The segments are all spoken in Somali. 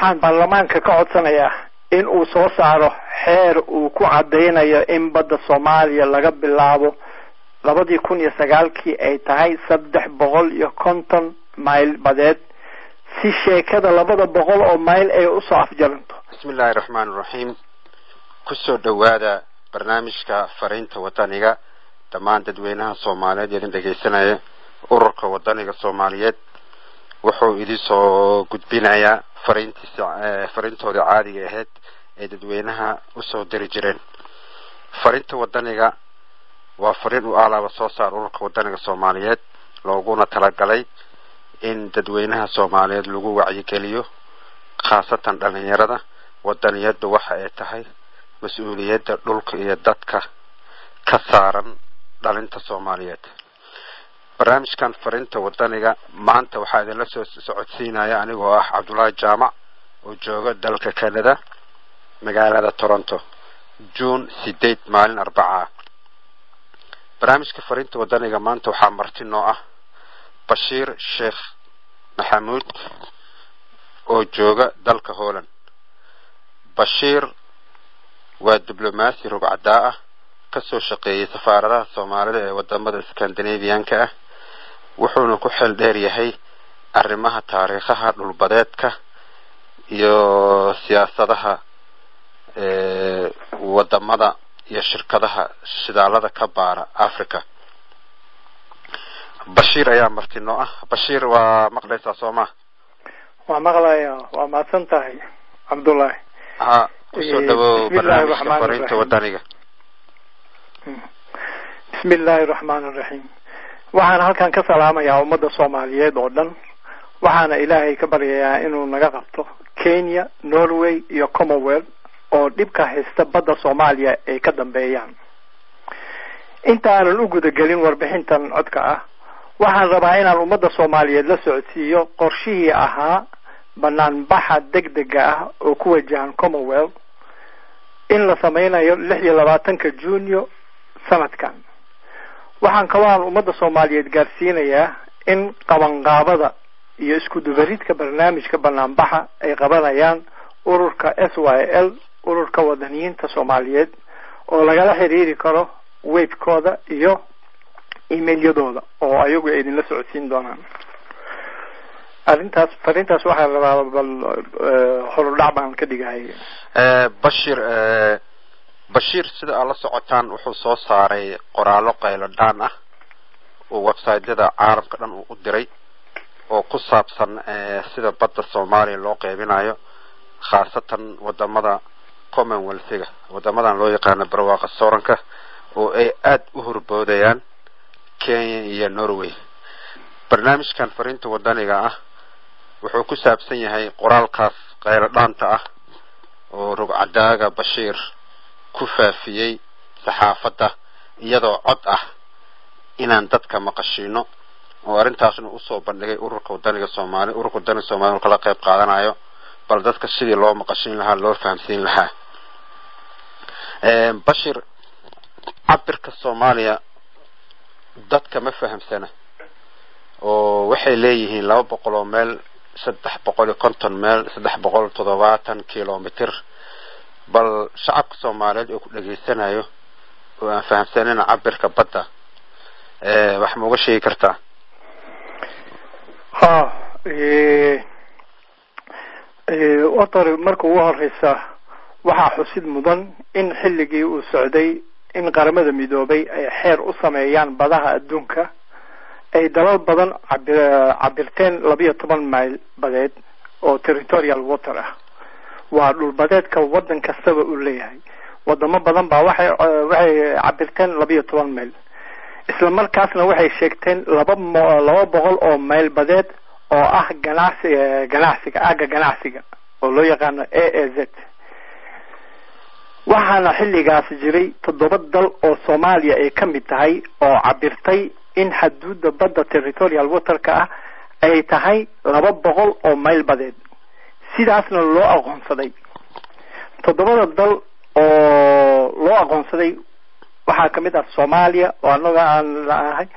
waxaan baarlamaanka ka codsanayaa in uu soo saaro xeer uu ku cadeynayo in badda Soomaaliya laga bilaabo 2009 ay tahay 350 mayl badeed si sheekada 200 oo mayl ay u soo afjaranto. Bismillahir Rahmanir Rahim. Kusoo dhawaada barnaamijka fariinta wadaniga dhammaan dadweynaha Soomaaliyeed ee dhageysanaya ururka wadaniga Soomaaliyeed wuxuu idin soo gudbinayaa fariintooda caadiga ahayd ee dadweynaha u soo diri jireen. Fariinta wadaniga waa fariin u alaaba soo saar ururka wadaniga Soomaaliyeed looguna talagalay in dadweynaha Soomaaliyeed lagu wacyigeliyo khaasatan dhalinyarada wadaniyada waxa ay tahay mas'uuliyadda dhulka iyo dadka ka saaran dhalinta Soomaaliyeed. barnaamijkan fariinta wadaniga maanta waxaa idin la soo socodsiinaya anigoo ah Cabdullaahi Jaamac oo jooga dalka Canada magaalada Toronto June 8 maalin Arbaca. barnaamijka fariinta wadaniga maanta waxaa marti noo ah Bashiir Sheekh Maxamuud oo jooga dalka Holland. Bashiir waa diblomaasi rugcada ah ka soo shaqeeyay safaaradaha Soomaalida ee wadamada Scandinavian-ka ah wuxuuna ku xil dheer yahay arrimaha taariikhaha dhulbadeedka iyo siyaasadaha wadamada iyo shirkadaha shidaalada ka baara Afrika. Bashiir ayaa marti noo ah. Bashiir waa maqlaysaa Soomaa? waa maqlayaa. waa maadsan tahay Cabdullaahi. kusoo dhawow barnaamijka fariinta wadaniga. Bismillahir Rahmanir Rahim. waxaan halkan ka salaamayaa ummadda Soomaaliyeed oo dhan. waxaana Ilaahay ka baryayaa inuu naga qabto Kenya, Norway iyo Commonwealth oo dhibka haysta badda Soomaaliya ay ka dambeeyaan. intaanan u guda galin warbixintan codka ah waxaan rabaa inaan ummadda Soomaaliyeed la socodsiiyo qorshihii ahaa banaanbaxa degdega ah oo ku wajahan Commonwealth in la sameynayo 26 Juunyo sanadkan. waxaan kaloo ummadda Soomaaliyeed gaarsiinayaa in qabanqaabada iyo isku dubaridka barnaamijka banaanbaxa ay qabanayaan ururka SYL ururka wadaniyiinta Soomaaliyeed oo lagala xiriiri karo webkooda iyo email-yadooda oo ayagu ay idin la socodsiin doonaan. fariintaas waxaa la rabaa horudhac baan ka dhigahay. Bashiir sida aad la socotaan wuxuu soo saaray qoraallo qaylo dhaan ah oo website-yada caalamka dhan u diray oo ku saabsan sida badda Soomaaliya loo qaybinayo khaasatan wadamada Commonwealth-ga wadamadan loo yaqaan barwaaqa sooranka oo ay aad u horboodayaan Kenya iyo Norway. barnaamijkan fariinta wadaniga ah wuxuu ku saabsan yahay qoraalkaas qaylo dhaanta ah oo rugcadaaga Bashiir ku faafiyay saxaafadda iyadoo cod ah inaan dadka maqashino oo arintaasna u soo bandhigay ururka wadaniga Soomaaliya ururka wadaniga Soomaaliya oo kala qayb qaadanayo bal dadka sidii loo maqashin lahaa loo fahamsiin lahaa. Bashiir cabirka Soomaaliya dadka ma fahamsana oo waxay leeyihiin 200 oo meel 350 meel 370 kilomitir bal shacabka Soomaaliyeed oo ku dhageysanayo oo aan fahamsanina cabirka badda wax ma uga sheegi kartaa? otor markuu ugu horeysa waxaa xusid mudan in xilligii uu socday in qaramada midoobay ay xeer u sameeyaan badaha adduunka ay dalal badan cabirteen 12 mayl badeed oo territorial water ah. waa dhul badeedka wadan kastaba uu leeyahay. wadamo badan baa waxay cabirteen 12 mayl. isla markaasna waxay sheegteen 200 oo mayl badeed oo ah ganacsiga oo loo yaqaan AAZ. waxaana xilligaas jiray 7 dal oo Soomaaliya ay ka mid tahay oo cabirtay in xuduudda badda territorial water-ka ah ay tahay 200 oo mayl badeed. sidaasna loo aqoonsaday. 7 dal oo loo aqoonsaday waxaa ka mid ah Soomaaliya oo anaga aan laahay,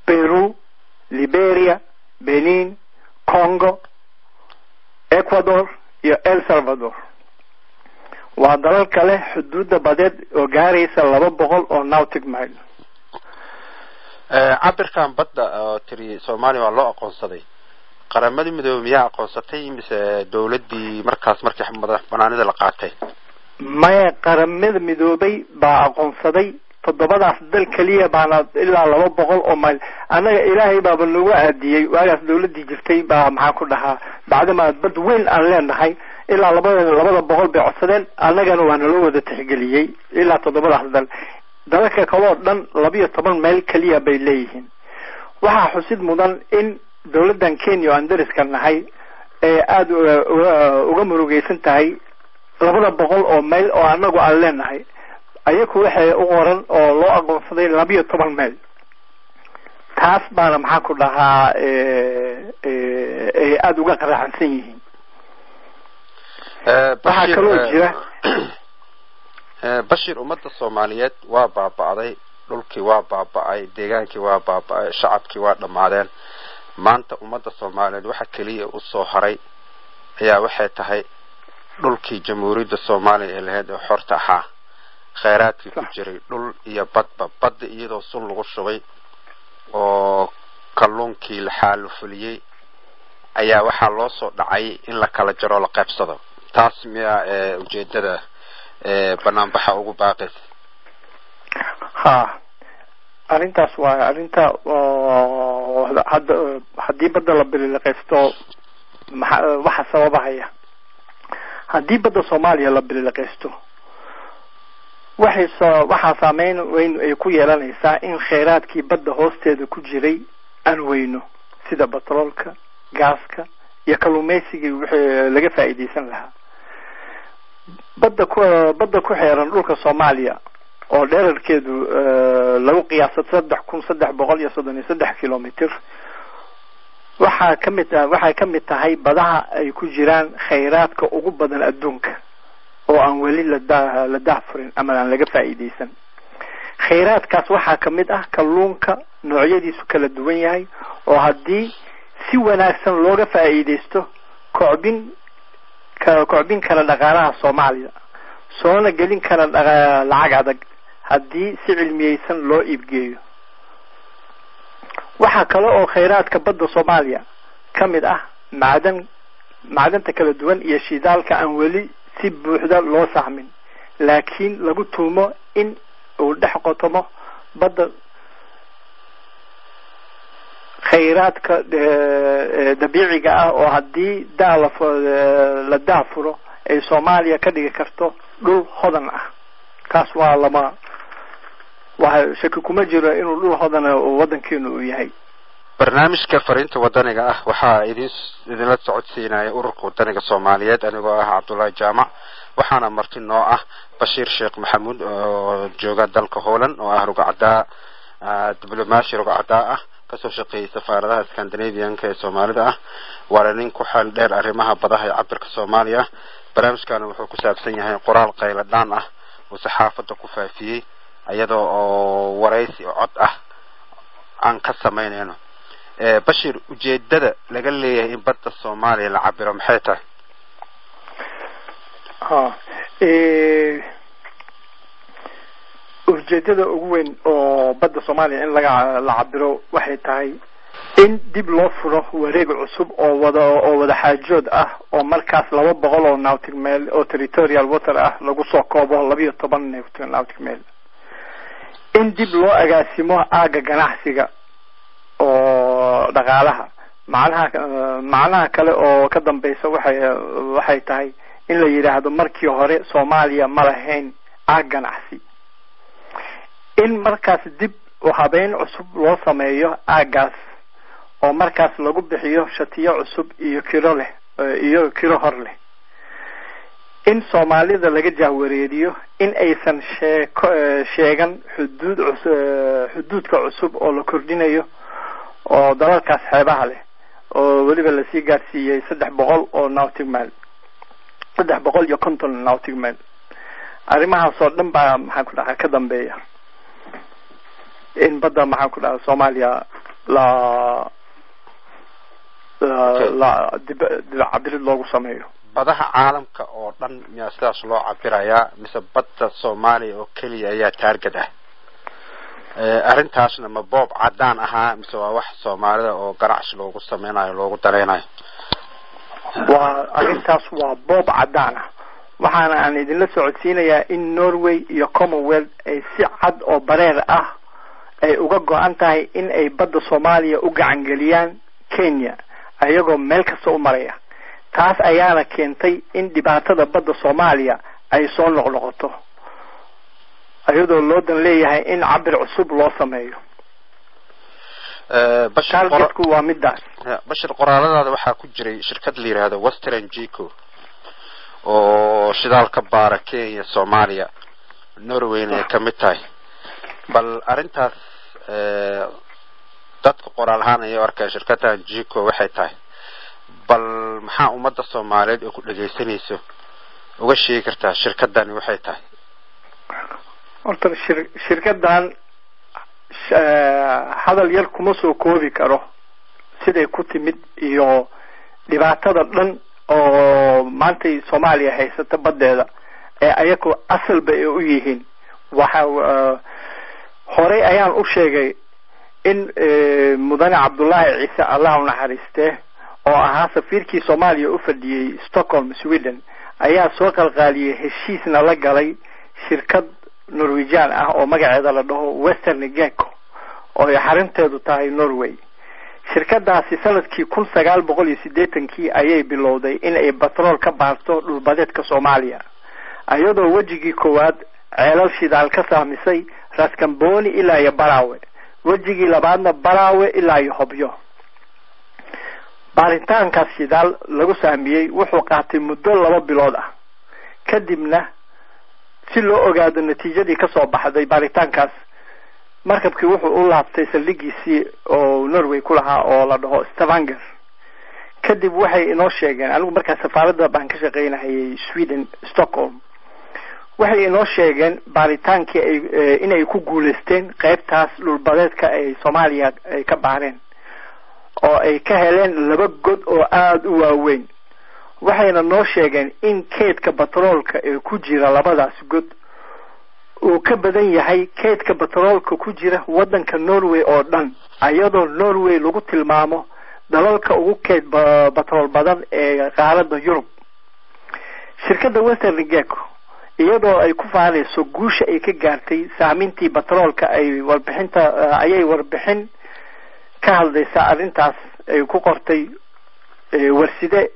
Peru, Liberia, Benin, Congo, Ecuador iyo El Salvador. waa dalal kale xuduudda badeed oo gaaraysa 200 oo nautic mile. cabirkan badda oo tiri Soomaaliya waa loo aqoonsaday qaramada midoobay aqoonsatay mise dawladii markaas markii madax banaanida la qaatay? maya qaramada midoobay baa aqoonsaday todobadaas dal kaliya baana ilaa 200 oo mile. anaga ilaahay baa nagu aadiyay waagaas dawladii jirtay baa maxaa ku dhahaa bacdama bad weyn aan leenahay ilaa 200 bay codsadeen anagana waa naloo wada tixgeliyay ilaa todobadaas dal. dalka kale oo dhan 12 meel kaliya bay leeyihiin. waxa xusid mudan in dawladdan Kenya oo andariska nahay ee aad uga murugaysan tahay 200 oo meel oo anagu aan leenahay ayagu waxay u qoran oo loo aqoonsaday 12 meel. taas baana maxaa ku dhahaa aad uga qaraacsan yihiin. waxa kaloo jira bashir ummadda Soomaaliyeed waa baaba'day dhulkii waa baaba'ay deegaankii waa baaba'ay shacabkii waa dhamaadeen. maanta ummadda Soomaaliyeed waxa kaliya u soo haray ayaa waxay tahay dhulkii jamhuuriyadda Soomaaliya ee lahayd oo xorta ahaa kheyraadkii ku jiray dhul iyo badda iyadoo sun lagu shubay oo kalluunkii la xaalufuliyay ayaa waxa loo soo dhacay in la kala jaro la qaybsado. taas miya ujeedada banaanbaxa ugu baaqay? arrintaas waa arrinta haddii badda la biliqaysto waxa sababahaya haddii badda Soomaaliya la biliqaysto waxa saameyn weyn ay ku yeelanaysaa in kheyraadkii badda hoosteeda ku jiray aan weyno sida batroolka gaaska iyo kalluumaysiga wixii laga faa'iideysan lahaa. badda ku xeeran dhulka Soomaaliya oo dhererkeedu lagu qiyaasay 3333 kilomitir waxay kamid tahay badaha ay ku jiraan kheyraadka ugu badan adduunka oo aan wali la daafurin ama aan laga faa'iideysan. kheyraadkaas waxaa kamid ah kalluunka noocyadiisu kala duwan yahay oo haddii si wanaagsan looga faa'iideysto kobcin kara dhaqaalaha Soomaaliya soona gelin kara lacag adag haddii si cilmiyeysan loo iibgeeyo. waxa kale oo kheyraadka badda Soomaaliya kamid ah macdanta kala duwan iyo shidaalka aan weli si buuxda loo saxmin laakiin lagu tuumo in uu dhex qotomo badda. kheyraadka dabiiciga ah oo haddii la daafuro ay Soomaaliya ka dhigi karto dhul hodan ah. taas waa shaki kuma jiro inuu dhul hodan oo wadankeenu uu yahay. barnaamijka fariinta wadaniga ah waxaa idinla socodsiinaya ururka wadaniga Soomaaliyeed anigoo ah Cabdullaahi Jaamac waxaana marti noo ah Bashiir Sheekh Maxamuud oo jooga dalka Holland oo ah rugacada diblomaasi rugacada ah kasoo shaqeeyay safaaradaha Scandinavian-ka ee Soomaalida ah waa nin ku xal dheer arrimaha badaha ee cabirka Soomaaliya. barnaamijkan wuxuu ku saabsan yahay qoraal qayladaan ah oo saxaafadda ku faafiyay iyadoo oo waraysi cod ah aan ka sameynayno. Bashir ujeedada laga leeyahay in badda Soomaaliya la cabiro maxay tahay? ujeedada ugu weyn oo badda Soomaaliya in la cabiro waxay tahay in dib loo furo wareeg cusub oo wada xaajood ah oo markaas 200 oo nautic mile oo territorial water ah lagu soo koobo 12 nautic mile. in dib loo agaasimo aaga ganacsiga oo dhaqaalaha macnaha kale oo ka dambaysa waxay tahay in la yiraahdo markii hore Soomaaliya ma lahayn aag ganacsi. in markaas dib u habeyn cusub loo sameeyo aagaas oo markaas lagu bixiyo shatiyo cusub iyo kiro hor leh. in Soomaalida laga jahwareeriyo in aysan sheegan xuduudka cusub oo la kordhinayo oo dalalkaas xeebaha leh oo waliba la sii gaarsiiyay 300 oo nautic mile 350 nautic mile. arrimahaas oo dhan baa maxaa ku dhaca ka dambeeya in badda maxaa ku dhaca Soomaaliya la cabir loogu sameeyo. badaha caalamka oo dhan miyaa sidaas loo cabirayaa mise badda Soomaaliya oo kaliya ayaa target ah arrintaasna ma boob cadaan ahaa mise waa wax Soomaalida oo ganacsi loogu sameynayo loogu dareenayo waa arrintaas waa boob cadaan ah waxaana aan idinla socodsiinayaa in Norway iyo Commonwealth ay si cad oo bareer ah ay uga go'an tahay in ay badda Soomaaliya u gacan galiyaan Kenya ayagoo meel kasta u maraya taas ayaana keentay in dhibaatada badda Soomaaliya ay soo noqnoqoto ayadoo loo dan leeyahay in cabir cusub loo sameeyo bashirku waa midaas bashir qoraaladaada waxaa ku jiray shirkad la yiraahdo Western Geco oo shidaal ka baara Kenya Soomaaliya Norway ay ka mid tahay bal arintaas dadka qoraal ahaan ay arkay shirkadda Geco waxay tahay bal maxaa ummadda Soomaaliyeed oo ku dhageysanayso uga sheegi kartaa shirkaddan waxay tahay horta shirkaddan hadal yar kuma soo koobi karo siday ku timid iyo dhibaatada dhan oo maanta Soomaaliya haysata badeeda ee ayagu asalba ay u yihiin waxa hore ayaan u sheegay in mudane Cabdullaahi Ciise Allah u naxariiste oo ahaa safiirkii Soomaaliya u fadhiyay Stockholm Sweden ayaa soo qalqaaliyay heshiisna la galay shirkad Norwegian ah oo magaceeda la dhaho Western Geco oo ay xarunteedu tahay Norway shirkadaasi sanadkii 1980kii ayay bilowday in ay batrool ka baarto dhulbadeedka Soomaaliya ayadoo wajigii koowaad ceelal shidaal ka saamisay Raskamboni ilaa iyo Barawe wajigii labaadna Barawe ilaa iyo Hobyo baaritaankaas shidaal lagu saamiyay wuxuu qaatay muddo 2 bilood ah kadibna si loo ogaado natiijadii ka soo baxday baaritaankaas markabkii wuxuu u laabtay saldhigiisii oo Norway ku lahaa oo la dhaho Stavanger kadib waxay inoo sheegeen anigu markaa safaaradda baan ka shaqeynayay Sweden Stockholm waxay inoo sheegeen baaritaankii inay ku guuleysteen qaybtaas dhulbadeedka ay Soomaaliya ay ka baareen oo ay ka heleen 2 god oo aad u waaweyn waxayna noo sheegeen in keedka batroolka ee ku jira labadaas god uu ka badan yahay keedka batroolka ku jira wadanka Norway oo dhan ayadoo Norway lagu tilmaamo dalalka ugu keed batrool badan ee qaaradda Yurub shirkadda Western Geco iyadoo ay ku faanayso guusha ay ka gaartay saamintii batroolka ay warbixin ka hadlaysa arrintaas ay ku qortay warside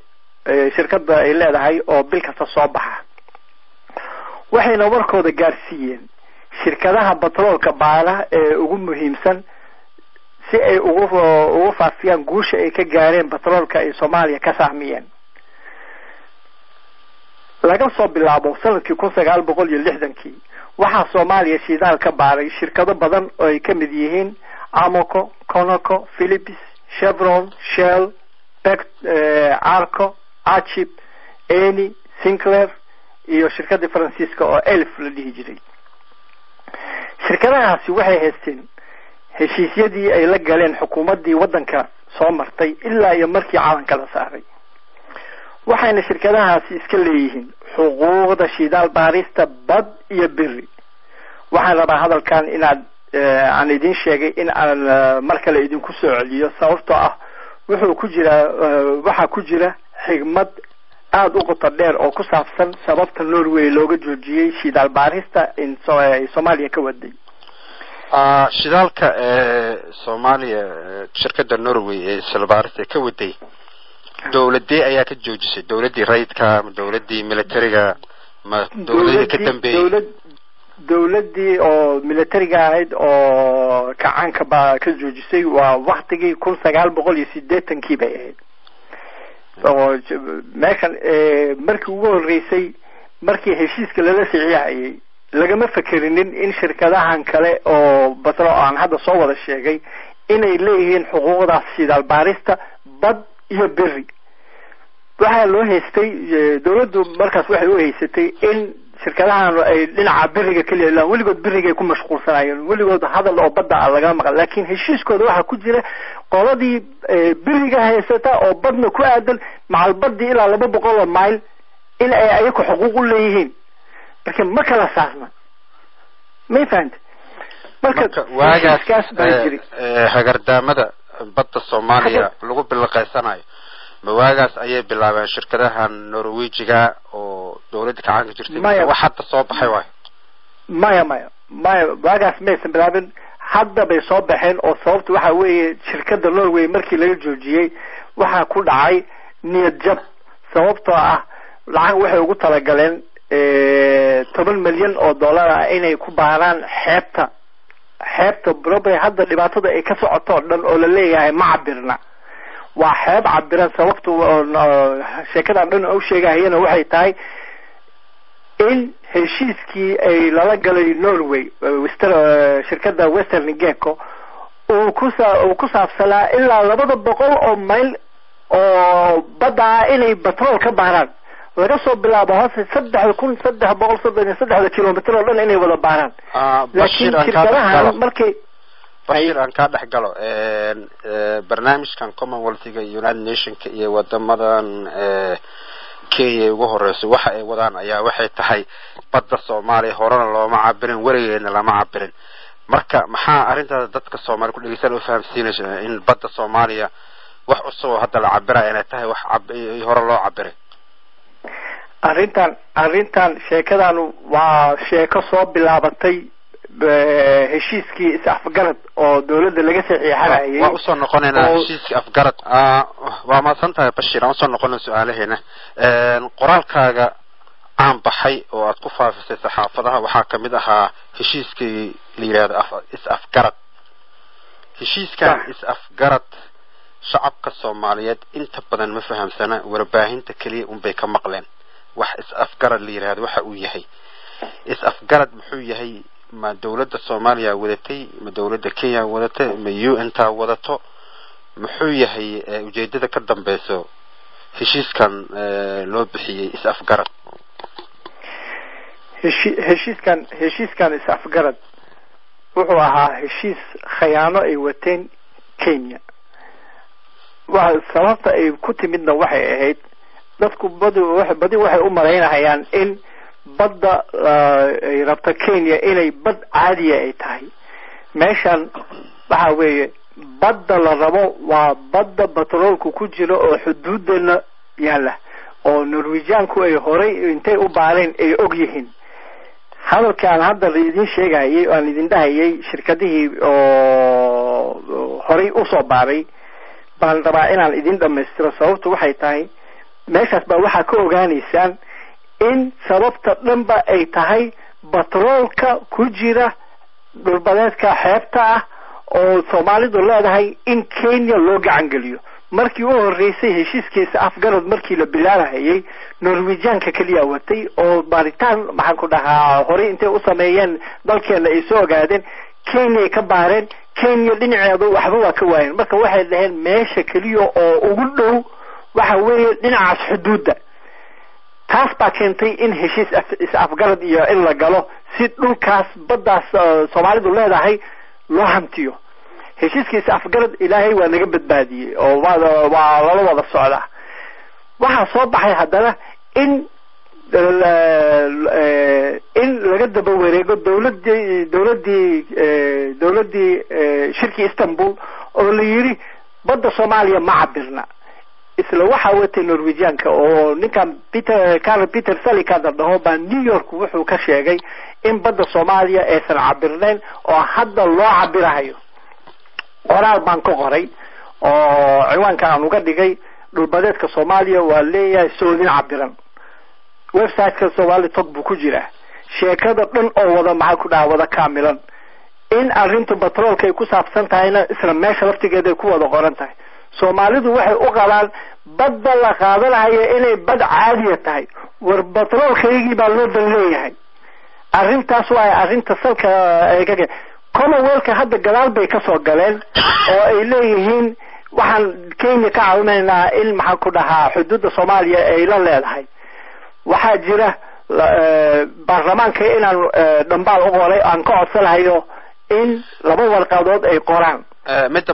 shirkadda ay leedahay oo bil kasta soo baxa waxayna warkooda gaarsiiyeen shirkadaha batroolka baara ee ugu muhiimsan si ay ugu faafiyaan guusha ay ka gaareen batroolka ay Soomaaliya ka saamiyeen laga soo bilaabo sanadkii 1960kii waxaa Soomaaliya shidaal ka baaray shirkado badan oo ay ka mid yihiin Amoco, Conoco, Philips, Chevron, Shell, Arco, Achip, Eni, Sinclair iyo shirkadda Faransiiska oo Elf la dhihi jiray shirkadahaasi waxay haysteen heshiisyadii ay la galeen xukuumaddii wadanka soo martay ilaa iyo markii caalanka la saaray waxayna shirkadahaasi iska leeyihiin xuquuqda shidaal baarista bad iyo biri waxaan rabaa hadalkan inaad aan idin sheegay in aan mar kale idinku soo celiyo sababtoo ah waxa ku jira xigmad aad u qoto dheer oo ku saabsan sababta Norway looga joojiyay shidaal baarista in Soomaaliya ka waday shidaalka Soomaaliya shirkadda Norway ee shidaal baarista ka waday dawladii ayaa ka joojisay dawladii rayidka dawladii militariga ma dawladii ka dambeeyay dawladii oo militariga ahayd oo kacaanka baa ka joojisay waa waqtigii 1980kii bay ahayd oo meeshan markii ugu horeysay markii heshiiska lala saxiixayay lagama fakerinin in shirkadahan kale oo batrool aan hadda soo wada sheegay inay leeyihiin xuquuqdaas shidaal baarista bad iyo beri waxaa loo haystay dawladdu markaas waxay u haysatay in shirkadahan ay dhinaca beriga kaliya la weligood beriga ku mashquulsanayeen weligood hadal oo badda laga maqal laakiin heshiiskooda waxa ku jira qoladii beriga haysata oo badna ku aadan macal badii ilaa 200 mayl in ay ayaku xuquuq u leeyihiin marka ma kala saarna ma fahanta marka waagaas hagardaamada badda Soomaaliya lagu bilaqaysanayo ma waagaas ayay bilaabeen shirkadaha Norwegiga oo dawladda ka caanka jirtay wax hadda soo baxay waay maya waagaas ma aysan bilaabin hadda bay soo baxeen oo sababtu waxa weeye shirkadda Norway markii laga joojiyay waxa ku dhacay niyad jab sababtoo ah lacag waxay ugu talagaleen 10 milyan oo dollar inay ku baaraan xeebta brobe hadda dhibaatada ay ka socoto dhan oo la leeyahay ma cabirna waa xeeb cabiran sababtu sheekadan dhan oo sheegayana waxay tahay in heshiiskii ay lala galay Norway shirkadda Western Gecko oo ku saabsanaa ilaa 200 oo mayl oo badda inay batrool ka baaraan laga soo bilaabo hoos 3373 kilomitir oo dhan inay wada baaraan laakiin shirkadahan markay Bashir aan ka dhaxgalo barnaamijkan Commonwealth-ga United Nations iyo wadamadan Kenya ugu horeyso waxa ay wadaan ayaa waxay tahay badda Soomaaliya horena looma cabirin warigeena lama cabirin marka maxaa arinta dadka Soomaaliya ku dhageysan oo fahamsiinaysa in badda Soomaaliya wax cusub hadda la cabira inay tahay wax hore loo cabiray arrintan sheekadan waa sheeko soo bilaabatay heshiiskii is-afgarad oo dawladda laga saxiixanayay waa usoo noqonaynaa heshiiskii afgarad waa ma santahay Bashir aan usoo noqonay su'aalaheena qoraalkaaga aan baxay oo aad ku faafisay saxaafadaha waxaa kamid ahaa heshiiskii la yiraahdo is-afgarad heshiiskan is-afgarad shacabka Soomaaliyeed inta badan ma fahamsana warbaahinta kaliya bay ka maqleen wax is-afgarad la yiraahdo waxa uu yahay is-afgarad muxuu yahay ma dawladda Soomaaliya wadatay ma dawladda Kenya wadatay ma UN ta wadato muxuu yahay ujeedada ka dambayso heshiiskan loo bixiyay is-afgarad heshiiskan is-afgarad wuxuu ahaa heshiis khiyaano ay wateen Kenya waxa sababta ay ku timidna waxay ahayd dadku badi waxay u maleynayaan in badda ay rabta Kenya inay bad caadi ay tahay meeshan waxa weeye badda la rabo waa badda batroolku ku jiro oo xuduudna yaala oo Norwegianku ay horay intay u baareen ay og yihiin hadalkan hadda idin sheegayay oo idin dhahayay shirkadihii oo horay u soo baaray baan rabaa inaan idin dhameystiro sababtu waxay tahay meeshaas baa waxa ka ogaanaysaan in sababta dhanba ay tahay batroolka ku jira dhulbadeedka xeebta ah oo Soomaalidu leedahay in Kenya loo gacan geliyo markii uu horeysay heshiiskiisa afgarad markii la bilaabay Norwegianka kaliya watay oo baaritaan maxaan ku dhahaa hore intay u sameeyeen dalkeena ay soo ogaadeen Kenya ka baareen Kenya dhinaceedu waxba waa ka waayeen marka waxay dhaheen meesha kaliya oo ugu dhow waxa weeye dhinacaas xuduudda taas baa keentay in heshiis afgarad iyo in la galo si dhulkaas baddaas Soomaalidu leedahay loo hantiyo heshiiskiisa afgarad Ilaahay waa naga badbaadiyay oo waa la wada socda waxa soo baxay haddana in laga daba wareego dawladdii shirkii Istanbul oo la yiri badda Soomaaliya ma cabirna isla waxa watay Norwegianka oo ninkan Peter Salikan dhaho baa New York wuxuu ka sheegay in badda Soomaaliya aysan cabirnayn oo hadda loo cabirayo qoraal baan ka qoray oo ciwaanka aan uga dhigay dhulbadeedka Soomaaliya waa leeyahay soodin cabiran website-ka Somali Talk buu ku jiraa sheekada dhan oo wada maxaa ku dhaca wada kaamilan in arrinta batroolka ay ku saabsan tahayna isla meesha laftigeeda ku wada qoran tahay Soomaalidu waxay u qabaan badda la qaadanayo inay bad caadi tahay war batroolkeygii baa loo leeyahay arrintaas waa arrinta salka eegaga Commonwealth hadda gadaal bay ka soo galeen oo ay leeyihiin waxaan Kenya ka caawinaynaa in maxaa ku dhahaa xuduudda Soomaaliya ay la leedahay waxa jira baarlamaanka inaan dhambaal u qoray aan ka codsanayo in laba warqadood ay qoraan midda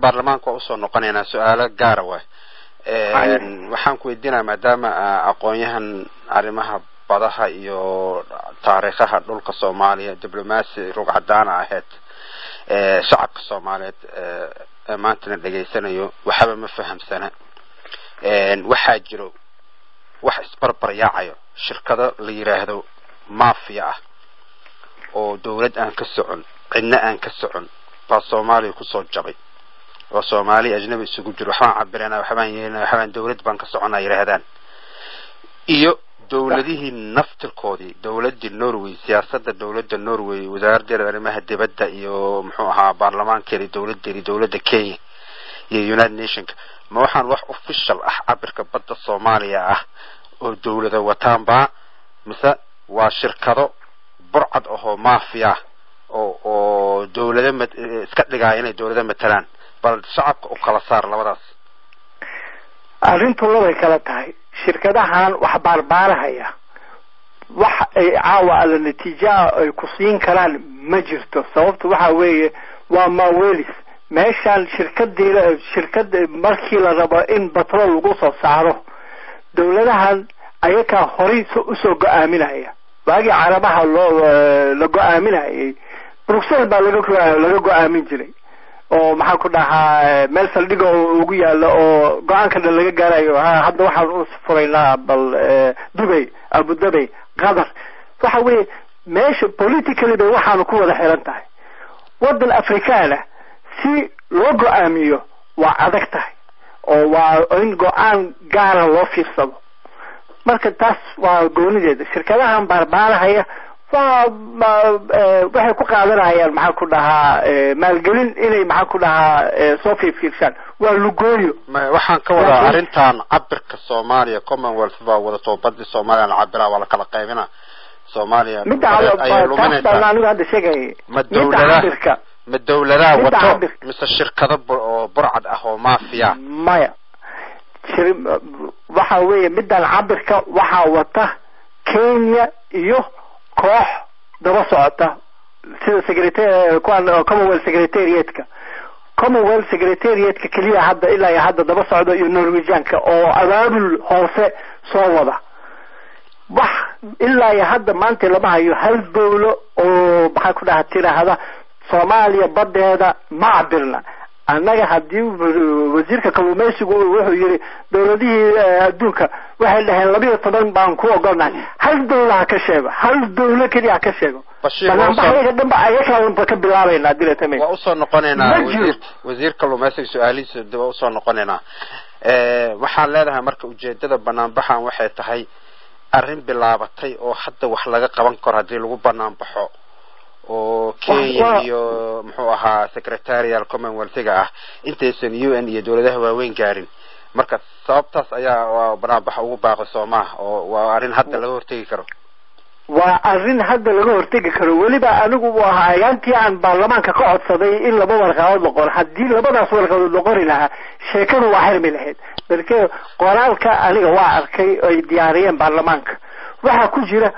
baarlamaanka u soo noqonayna su'aalo gaar ah waxaan ku weydiinaa maadaama aqoonyahan arrimaha badaha iyo taariikhaha dhulka Soomaaliya diblomaasi rugcadaan ahayd shacabka Soomaaliyeed maantana dhageysanayo waxba ma fahamsana waxaa jiro wax isbarbar yaacayo shirkado la yiraahdo mafia ah oo dawlad aan ka socon cidna aan ka socon baa Soomaaliya ku soo jabay oo Soomaali ajnabi isugu jiro waxaan cabirana waxaan yeelna waxaan dawlad baan ka soconaa yiraahdaan iyo dawladihii naftirkoodii dawladda Norway siyaasadda dawladda Norway wasaaradda arrimaha dibadda iyo muxuu ahaa baarlamaankeedii dawladda Kenya iyo United Nations ma waxaan wax official ah cabirka badda Soomaaliya ah oo dawladda wataanba mise waa shirkado burcad oo mafia oo dawladda iska dhigaa inay dawladda matalaan bal shacabka u kala saar labadaas arrintu way kala tahay shirkadahan wax baarbaarahaya wax ay caawa la natiija ay ku siin karaan ma jirto sababtu waxa weeye waa maawelis meeshan shirkad markii la rabo in batrool lagu soo saaro dawladahan ayaka horay u soo go'aaminaya baagi carabaha la go'aaminayay Brussels baa laga go'aamin jiray oo maxaa ku dhahaa meel saldhiga ugu yaalo oo go'aanka laga gaarayo hadda waxaan u furaynaa bal Dubai Abu Dhabi Qatar waxa weeye meesha politically bay waxaan ku wada xiran tahay wadan Afrikaana si loo go'aamiyo waa adag tahay oo waa in go'aan gaar ah loo fiirsado marka taas waa goonideeda shirkadahan baarbaarahaya waxay ku qaadanayaan maxaa ku dhahaa maalgelin inay maxaa ku dhahaa soo fiirshaan waa lugooyo waxaan ka wada arintan cabirka Soomaaliya Commonwealth baa wada toobadii Soomaaliya cabira wala kala qaybina Soomaaliya ay luminaysaa anigu hadda sheegay ma dawladaha wato mise shirkado burcad ah oo mafia maya waxa weeye midaan cabirka waxa wata Kenya iyo koox daba socota sida secretary Commonwealth Secretariat-ka kaliya hadda ilaa hadda daba socdo iyo Norwegian-ka oo abaabul hoose soo wada wax ilaa hadda maanta lama hayo hal dawlo oo maxaa ku dhahaa tiraahda Soomaaliya badeeda ma cabirna annaga hadii wasiirka kalluumaysigu wuxuu yiri dawladihii adduunka waxay dhahayn 12 baan ku ogolnahay hal dawlad ka sheego hal dawlad kaliya ka sheego banaanbaxayga dhanba ayaka ka bilaabayna dilatay waa u soo noqonaynaa wasiirka kalluumaysiga su'aalihiisa dib u soo noqonaynaa waxaan leedahay marka ujeedada banaanbaxan waxay tahay arrin bilaabatay oo hadda wax laga qaban karo hadii lagu banaanbaxo oo Kenya iyo muxuu ahaa secretarial Commonwealth-ga ah intaysan UN iyo dawladaha waaweyn gaarin marka sababtaas ayaa banaanbax ugu baaqay Soomaaliya oo waa arrin hadda laga hortagi karo waliba anigu waa ayaantii aan baarlamaanka ka codsaday in laba warqadood la qoro hadii labadaas warqadood la qori lahaa sheekadu waa xirmi lahayd balke qoraalka aniga waa arkay ay diyaariyeen baarlamaanka waxa ku jira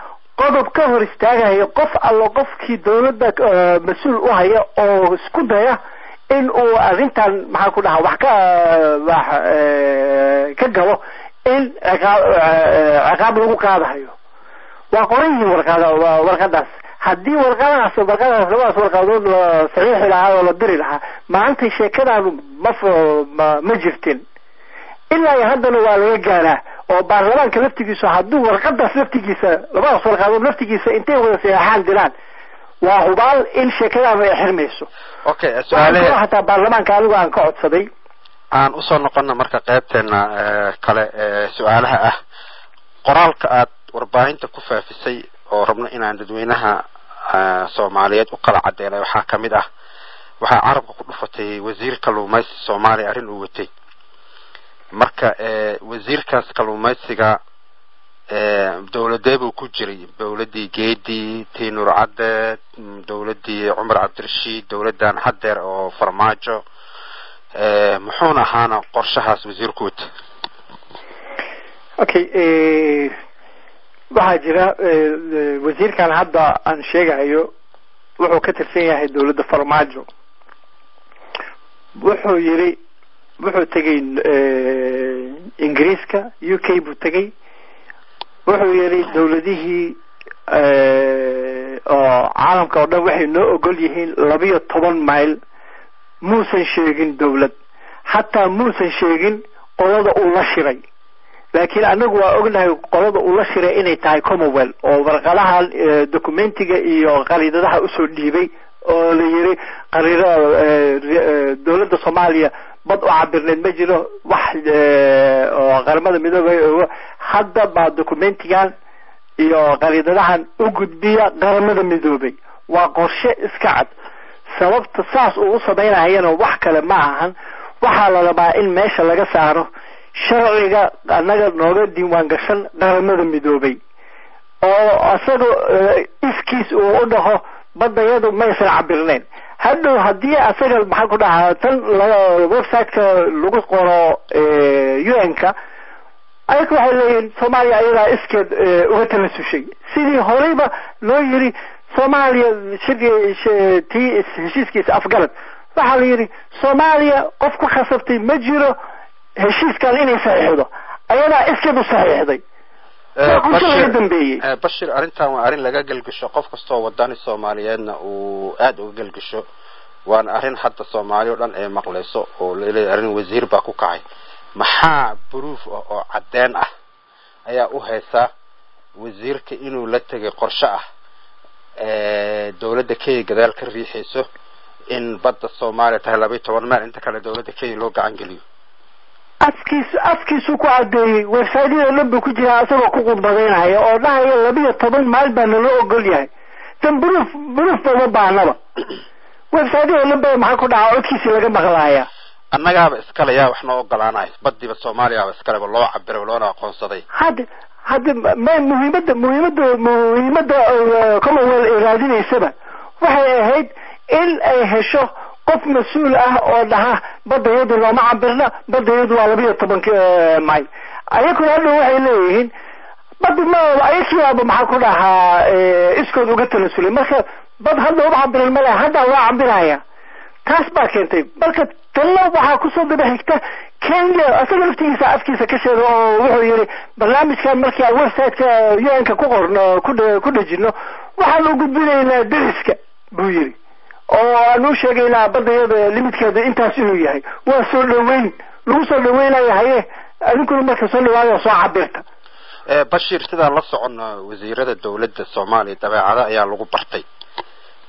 qodob ka hor istaagayo qof allo qofkii dawladda mas'uul u haya oo isku daya in uu arrintan maxaa ku dhahaa wax ka galo in ciqaab lagu qaadayo waa qorayin warqadaas haddii warqadaas labadaas warqadood saxiix lahaa oo la diri lahaa maanta sheekadaan ma jirtin ilaa haddana waa laga gaaraa oo baarlamaanka laftigiisa hadduu warqadaas laftigiisa labadaas warqadood laftigiisa intay wada saxaan diraan waa hubaal in sheekadaan ay xirmayso okay su'aalaha hatta baarlamaanka anigu aan ka codsaday aan u soo noqono marka qaybteena kale su'aalaha ah qoraalka aad warbaahinta ku faafisay oo rabno inaan dadweynaha Soomaaliyeed u kala cadeeyo waxa kamid ah waxa carabka ku dhufatay wasiirka kalluumaysiga Soomaaliya arrin uu watay marka wasiirkaas kalluumaysiga dawladeedu ku jiray dawladii Geedi Tiinur Cadde dawladii Umar Abdirashiid dawladan hadeer oo farmaajo muxuuna ahaana qorshahaas wasiirku watay okay waxa jira wasiirkan hadda aan sheegayo wuxuu ka tirsan yahay dawladda farmaajo wuxuu yiri wuxuu tegay ingiriiska UK buu tegay wuxuu yiri dawladihii oo caalamka oo dhan waxay noo ogol yihiin 12 mayl muusan sheegin dawlad hatta muusan sheegin qolada uu la shiray laakiin anagu waa ognahay qolada uu la shiray inay tahay Commonwealth oo warqadaha dokumentiga iyo qariidadaha u soo dhiibay oo la yiri qariirada dawladda Soomaaliya bad u cabirnay ma jiro wax oo qaramada midoobay hadda ba dokumentigan iyo qariidadahan u gudbiya qaramada midoobay waa qorshe iska cad sababta saas uu sameynayana wax kale ma ahan waxa la rabaa in meesha laga saaro sharciga anaga nooga diiwaan gashan qaramada midoobay oo asaga iskiis uu u dhaho badayadu ma aysan cabirneen hadhow haddii asaga maxaa ku dhahaa tan website-ka lagu qoro UN-ka ayagu waxay leeyihiin Soomaaliya ayadaa iskeed uga tanasushay sidii horeyba loo yiri Soomaaliya heshiiskiisa afgalad waxaa la yiri Soomaaliya qof ku khasabtay ma jiro heshiiskan inay saxiixdo ayadaa iskeed u saxiixday bashir arintan waa arin laga galgasho qof kastoo wadani Soomaaliyeedna uu aad uga galgasho waan arin hadda Soomaaliya oo dhan ay maqlayso oo leeyahay arin wasiir baa ku kacay maxaa proof oo cadeen ah ayaa u haysaa wasiirka inuu la tagay qorshe ah dawladda Kenya gadaal ka riixayso in badda Soomaaliya tahay 12 meel inta kale dawladda Kenya loo gacan geliyo afkiisu ku cadeeyay website-yada laba ku jira asagoo ku qudbadeenaya oo dhahayo 12 meel baa loo ogol yahay tan proof baba baanaba website-yada laba maxaa ku dhaca codkiisa laga maqlaaya annagaaba iskale yaa wax noo ogolaanay badiba Soomaaliya iskale loo cabiro loona aqoonsaday hadda muhiimada Commonwealth iraadinaysaba waxay ahayd in ay hesho qof mas'uul ah oo dhaha badayadu lama cabirna badayadu waa 12 mayl ayaguna waxay leeyihiin bad ma ayakiiba maxaa ku dhahaa iskood uga tanasulay marka bad hadda u cabiran ma laha hadda waa cabiraya taas baa keentay marka talo waxa ku soo daba xigta Kenya asaga laftiisa afkiisa ka sheego oo wuxuu yiri barnaamijkan markii website-ka UN-ka ku qorno ku dhajino waxa loo gudbinaynaa dariska buu yiri oo aanu sheegaynaa badayada limitkeeda intaas inuu yahay waa soo dhaweyn lagu soo dhaweynayaa adinkuna marka soo dhawaado soo cabirta bashir sida la socono wasiirada dawladda Soomaaliya dabeecada ayaa lagu bartay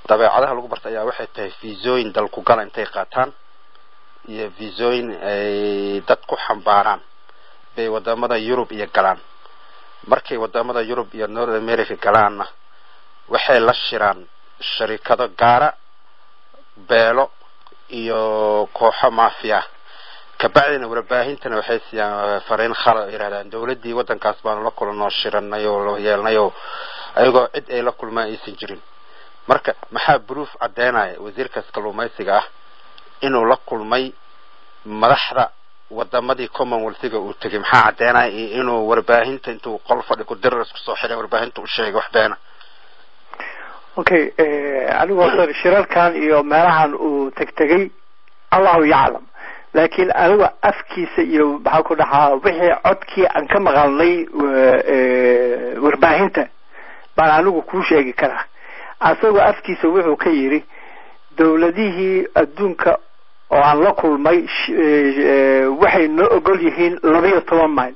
dabeecadaha lagu bartay ayaa waxay tahay fiisooyin dalku gal intay qaataan iyo fiisooyin ay dad ku xambaaraan bay wadamada Yurub iyo galaan markay wadamada Yurub iyo North America galaanna waxay la shiraan sharikado gaara beelo iyo kooxo mafia kabacdina warbaahintana waxay siiyaan fariin khalad yiraahdaan dawladii wadankaas baan la kulano shiranay oo loo yeelnayo ayagoo cid ay la kulmaan aysan jirin marka maxaa proof cadeynaya wasiirkaas kalluumaysiga ah inuu la kulmay madaxda wadamadii Commonwealth-ga uu tagay maxaa cadeynaya inuu warbaahinta intuu qol fadhi ku dirar isku soo xiray warbaahinta u sheegay wax beena okay anigu waxaan shirarkan iyo meelahan uu tagtagay Allahu yaclam laakiin anigu afkiisa iyo waxa ku dhaxaa wixii codkii aan ka maqalnay warbaahinta baan anigu ku sheegi karaa asagoo afkiisa wuxuu ka yiri dawladihii adduunka oo aan la kulmay waxay noo ogol yihiin 12 mayl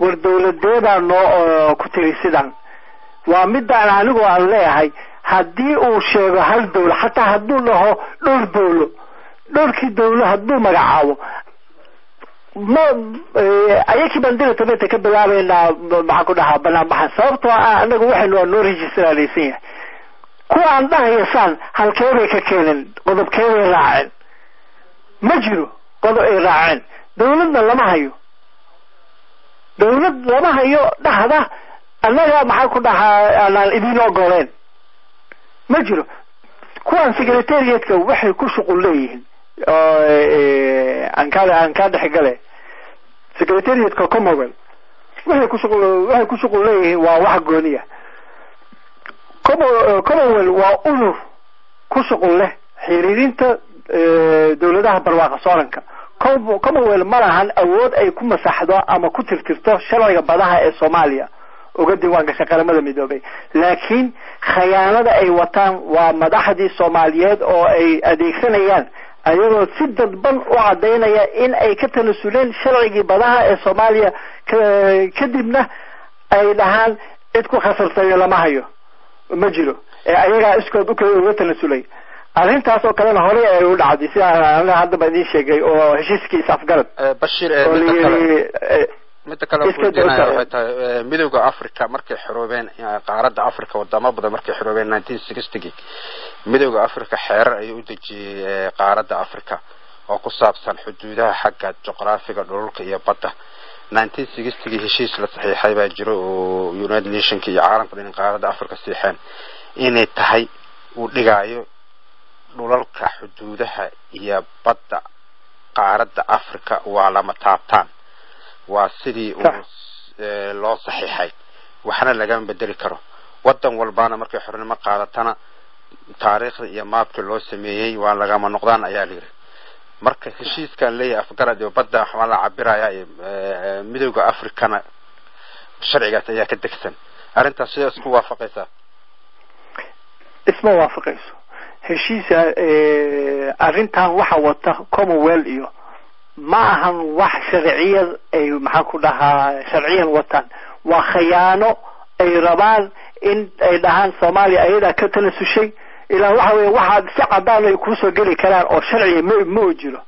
war dawladeeda noo ku tiri sidan waa midaan anigu aan leeyahay haddii uu sheego hal dawlad xataa hadduu dhaho dhowrkii dawlad hadduu magacaabo ma ayakii bandira tabeta ka bilaabeynaa maxaa ku dhahaa banaanbaxan sababtoo ah anagu waxaynu waa noo registraraysan yahay kuwa aan dhahayasaan halkeebay ka keeneen qodobkeebay raaceen ma jiro qodob ay raaceen dawladna lama hayo dhahda annaga maxaa ku dhahaa aan idin ogoleen ma jiro kuwan secretariat-ka waxay ku shuqul leeyihiin aan ka dhaxgale secretariat-ka Commonwealth waxay ku shuqul leeyihiin waa wax gooniya Commonwealth waa urur ku shuqul leh xiriirinta dawladaha barwaaqo sooranka commonwealth ma lahan awood ay ku masaxdo ama ku tirtirto sharciga badaha ee Soomaaliya uga diiwaan gashay qaramada midoobay laakiin khiyaanada ay wataan waa madaxdii Soomaaliyeed oo ay adeegsanayaan ayagoo si dadban u cadeynaya in ay ka tanasuleen sharcigii badaha ee Soomaaliya kadibna ay dhahaan cid ku khasartay lama hayo ma jiro ayaga iskood u tanasulay arrintaas oo kalena hore ay u dhacday si aan hadda badin sheegay oo heshiiskiisa afgarad Bashir midda kale midowga Afrika markay xoroobeen qaaradda Afrika wadamo badan markay xoroobeen 1960 midowga Afrika xeerar ay u dejiyay qaaradda Afrika oo ku saabsan xuduudaha xagga juqraafiga dhulka iyo badda 1960 heshiis la saxiixay baa jiro oo United Nations iyo caalamka dhan qaaradda Afrika siixeen inay tahay uu dhigayo dhulalka xuduudaha iyo badda qaaradda Afrika waa lama taabtaan waa sidii loo saxiixay waxna laga bedeli karo wadan walbaana markay xornimo qaadatana taariikhda iyo maabka loo sameeyay waa laga ma noqdaan ayaa leeyahay marka heshiiskan leeyahay afgarad iyo badda waxa la cabiraya midowga Afrikana sharcigaas ayaa ka degsan arintaas sidoo isku waafaqaysa isma waafaqayso heshiisa arintan waxa wata commonwealth iyo ma ahan wax sharciyad ay maxaa ku dhahaa sharciyan watan waa khiyaano ay rabaan in ay dhahaan Soomaaliya ayada ka tanasushay ilaa waxa weeye waxa si cadaan ay ku soo gali karaan oo sharci ma jiro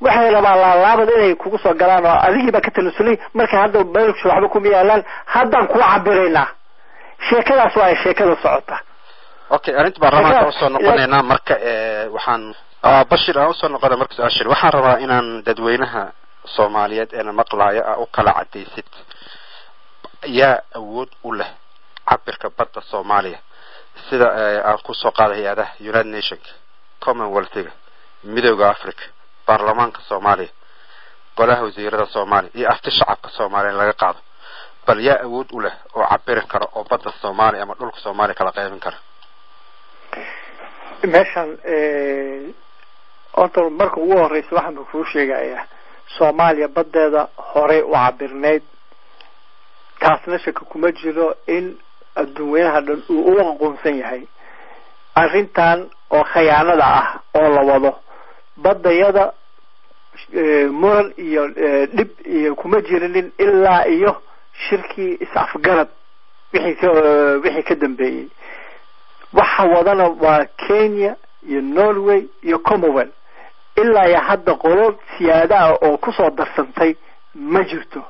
waxay rabaan laabad inay kugu soo galaan oo adigiiba ka tanasulay marka hadda beelku waxba ku miyaalaan haddaan ku cabirayna sheekadaas waa sheekada socota okay arinta baarlamaanka oo soo noqonayna marka waxaan Bashir oo soo noqday markaas ashir waxaan rabaa inaan dadweynaha Soomaaliyeed ee maqlaaya oo kala cadeysid yaa awood u leh cabirka badda Soomaaliya sida aan ku soo qaaday hay'adaha United Nations Commonwealth midowga Afrika baarlamaanka Soomaaliya golaha wasiirada Soomaaliya iyo afti shacabka Soomaaliya laga qaado bal yaa awood u leh oo cabir karo oo badda Soomaaliya ama dhulka Soomaaliya kala qaybin kara meeshan orto marka ugu horeysa waxaan ku sheegayaa Soomaaliya badeeda hore u cabirneed taasna shaka kuma jiro in adduunyaha dhan uu u aqoonsan yahay arrintan oo khiyaanada ah oo la wado badayada muran iyo dib iyo kuma jirin ilaa iyo shirkii is-afgarad wixii ka dambeeyay waxa wadana waa Kenya iyo Norway iyo Commonwealth ilaa ya hadda qolo siyaada oo ku soo darsantay ma jirto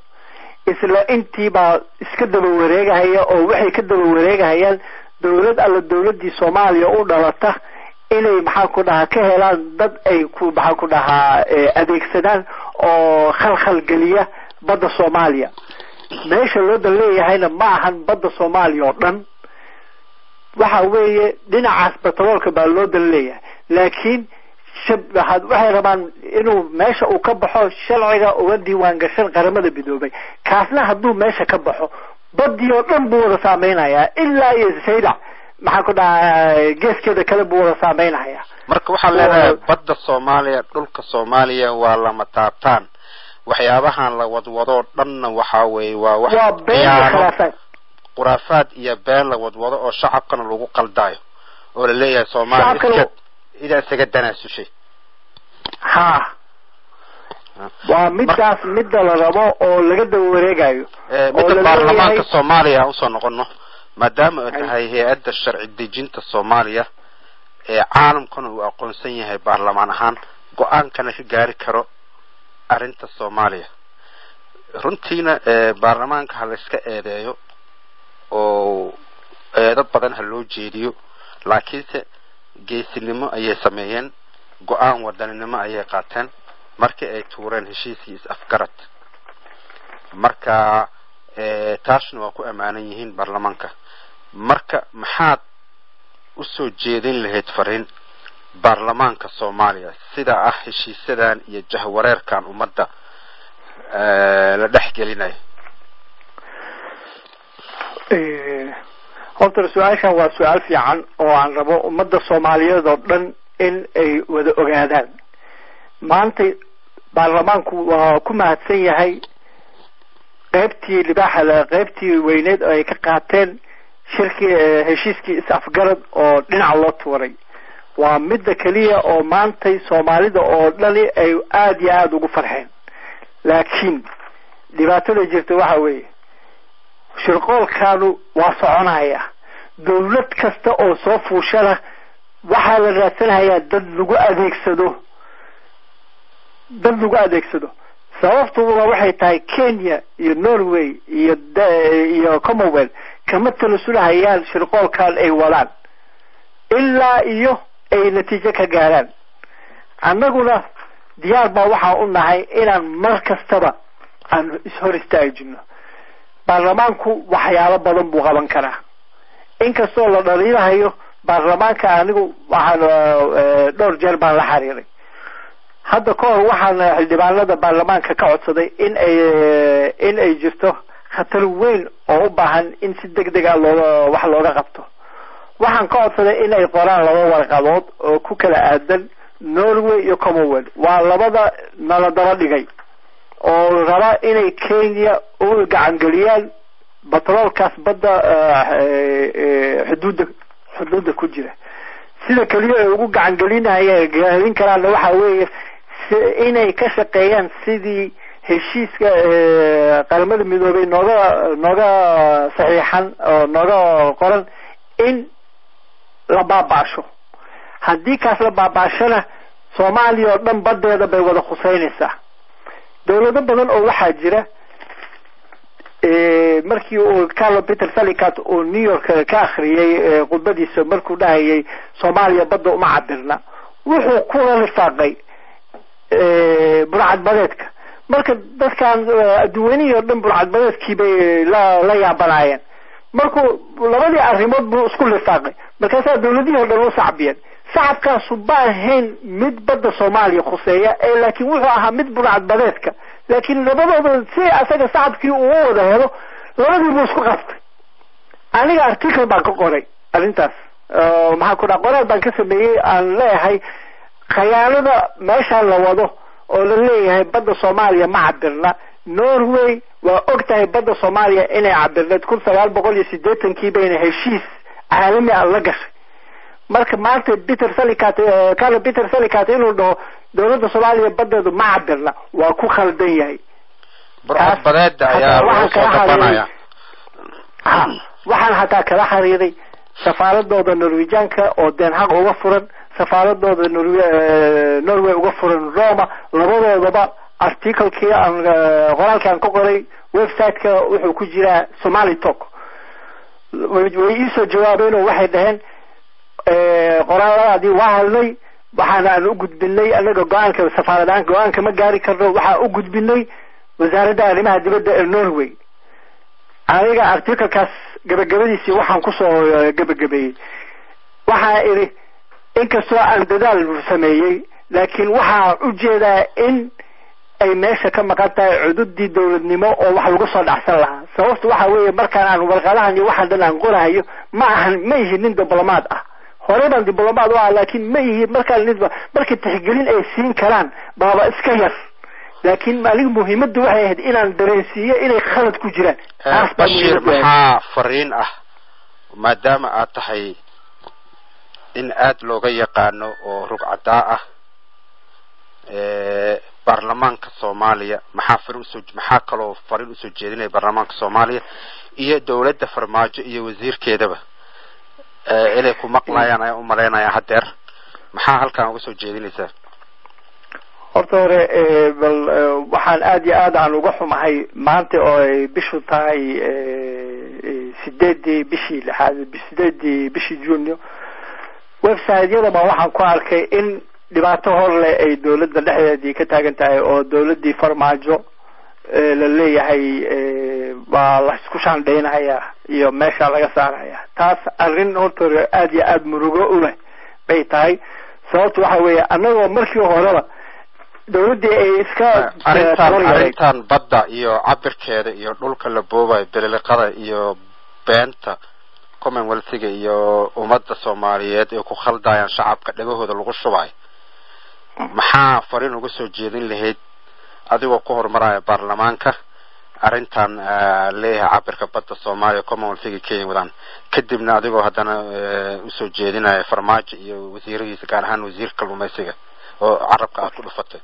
isla intii baa iska daba wareegaya oo waxay ka daba wareegayaan dawladii Soomaaliya u dhalata inay maxaa ku dhaha ka helaan dad ay ku maxaa ku dhaha adeegsadaan oo khalkhal galiya badda Soomaaliya meesha loo daleeyahayna ma ahan badda Soomaaliya oo dhan waxa weeye dhinacaas batroolka baa loo daleeyahay laakiin waxay rabaan inuu meesha uu ka baxo sharciga uga diiwaan gashan qaramada midoobay kaasna hadduu meesha ka baxo badii oo dhan buu wada saameynayaa ilaa iyo sayda maxaa ku dhaca geeskeeda kale buu wada saameynayaa marka waxaa leedahay badda Soomaaliya dhulka Soomaaliya waa lama taabtaan waxyaabahan la wadwado dhanna waxa weeye waa wax quraafaad iyo been la wadwado oo shacabkana lagu qaldaayo oo la leeyahay Soomaaliya ida isaga danaasushay ha waa midaas midda la rabo oo laga daba wareegayo midda baarlamaanka Soomaaliya u soo noqono maadaama ay tahay hay'adda sharci dejinta Soomaaliya ee caalamkana uu aqoonsan yahay baarlamaan ahaan go'aankana ka gaari karo arinta Soomaaliya runtiina baarlamaanka hal iska eedeeyo oo dad badan ha loo jeediyo laakiinse geesinimo ayay sameeyeen go'aan wadaninimo ayay qaateen markii ay tuureen heshiiskii is-afgarad marka taasna waa ku amaanan yihiin baarlamaanka marka maxaad u soo jeedin lahayd fariin baarlamaanka Soomaaliya sida ah heshiisadan iyo jahwareerkan ummadda la dhaxgelinayo horta su'aashan waa su'aal fiican oo aan rabo ummadda Soomaaliyeed oo dhan in ay wada ogaadaan maanta baarlamaanku waa ku mahadsan yahay qaybtii libaaxa qaybtii weyneed oo ay ka qaateen shirkii heshiiskii is-afgarad oo dhinac loo tuuray waa midda kaliya oo maantay Soomaalida oo dhali ay aad iyo aad ugu farxeen laakiin dhibaatada jirta waxa weeye shirqoolkaanu waa soconaya dawlad kasta oo soo fuushada waxa la raadsanayaa dad lagu adeegsado sababtuna waxay tahay Kenya iyo Norway iyo Commonwealth kama talusulahayaan shirqoolkan ay wadaan ilaa iyo ay natiijo ka gaaraan annaguna diyaar baa waxa u nahay inaan mar kastaba aan ishor istaajino baarlamaanku waxyaalo badan buu qaban karaa inkastoo la dhaliilahayo baarlamaanka anigu waxaan dhowr jeer baan la xiriiray hadda ka hor waxaan xildhibaanada baarlamaanka ka codsaday in ay jirto khatar weyn oo u baahan in si degdeg ah wax looga qabto waxaan ka codsaday in ay qoraan laba warqadood oo ku kala aadan Norway iyo Commonwealth waa labada nala daba dhigay oo raba inay Kenya u gacan galiyaan batroolkaas badda xuduudda ku jira sida kaliya ay ugu gacan galin karaan waxa weeye inay ka shaqeeyaan sidii heshiiska qaramada midoobay nooga saxiixan oo nooga qoran in la baabaasho haddii kaas la baabaashana Soomaaliya oo dhan badeeda bay wada khuseynaysaa dawlado badan oo waxaa jira markii uu Carlo Peter Salikat oo New York ka akhriyay khudbadiisa markuu dhahayay Soomaaliya badda uma cabirna wuxuu ku rifaaqay burcad badeedka marka dadkan adduunyada oo dhan burcad badeedkii bay la yaabanayeen markuu labadii arrimood buu isku rifaaqay markaas dawladihii oo dhan u sacbiyeen shacabkaas u baahan mid badda Soomaaliya khuseeya laakiin wuxuu ahaa mid burcad badeedka laakiin labadooda si asaga shacabkii uu wada helo labadii buu isku qaftay aniga article baan ka qoray arintaas maxaa ku dhac qoraal baan ka sameeyay aan leeyahay khiyaanada meesha la wado oo la leeyahay badda Soomaaliya ma cabirna Norway waa ogtahay badda Soomaaliya inay cabirneed 1980kii bayna heshiis caalami ah la gashay marka maanta Carlo Peter Salikat inuu dhaho dawladda Soomaaliya badeedu ma cabirna waa ku khaldan yahay burcad badeeda ayaa loo soo qabanaya waxaan hataa kala xiriiray safaaradooda Norwegianka oo Den Haag uga furan safaaradooda Norway uga furan Roma labadoodaba article-kii aan qoraalkan ku qoray website-ka wuxuu ku jiraa Somali Talk way isoo jawaabeen oo waxay dhaheen qoraaladaadii waa hadlay waxaan u gudbinay anaga go'aanka safaaradaha go'aanka ma gaari karno waxa u gudbinay wasaaradda arrimaha dibadda ee Norway aniga article-kaas gabagabadiisii waxaan ku soo gabagabeeyay waxa iri inkastoo aan dadaal sameeyay laakiin waxa u jeedaa in ay meesha ka maqan tahay cududii dawladnimo oo wax lagu soo dhacsan lahaa sababtu waxa weeye markaan aan warqadahan iyo waxaan dhan aan qorayo ma yihiin diblomaad ah horeeban diblomaad waa laakiin ma yihiin markii tixgelin ay siin karaan baaba iska yar laakiin anigu muhiimaddu waxay ahayd inaan dareensiiyo inay khalad ku jiraan Bashir maxaa fariin ah maadaama aad tahay in aad looga yaqaano oo rugcadaa ah baarlamaanka Soomaaliya maxaa kaloo fariin usoo jeedinaya baarlamaanka Soomaaliya iyo dawladda farmaajo iyo wasiirkeedaba inay ku maqlayaan ay u maleynayaan hadeer maxaa halkan uga soo jeedinaysaa horta hore bal waxaan aad iyo aad aan uga xumahay maanta oo ay bishu tahay 8 bishii June website-yada ma waxaan ku arkay in dhibaato hor leh ay dawladda dhexdeedii ka taagan tahay oo dawladdii farmaajo la leeyahay baa la isku shaandheynaya iyo meesha laga saaraya taas arrin horta aad iyo aad murugo u leh bay tahay sababtu waxa weeye anagoo markii horeba dawladii ay iska arrintan badda iyo cabirkeeda iyo dhulka la boobayo beliliqada iyo beenta Commonwealth-ga iyo ummadda Soomaaliyeed ee ku khaldayaan shacabka dhagahooda lagu shubay maxaa fariin uga soo jeedin lahayd adigoo ku hormaraya baarlamaanka arrintan leeyahay cabirka badda Soomaaliya Commonwealth Kenya wadaan kadibna adigoo haddana u soo jeedinaya farmaajo iyo wasiiradiisa gaar ahaan wasiirka kalluumaysiga oo carabka aad ku dhufatay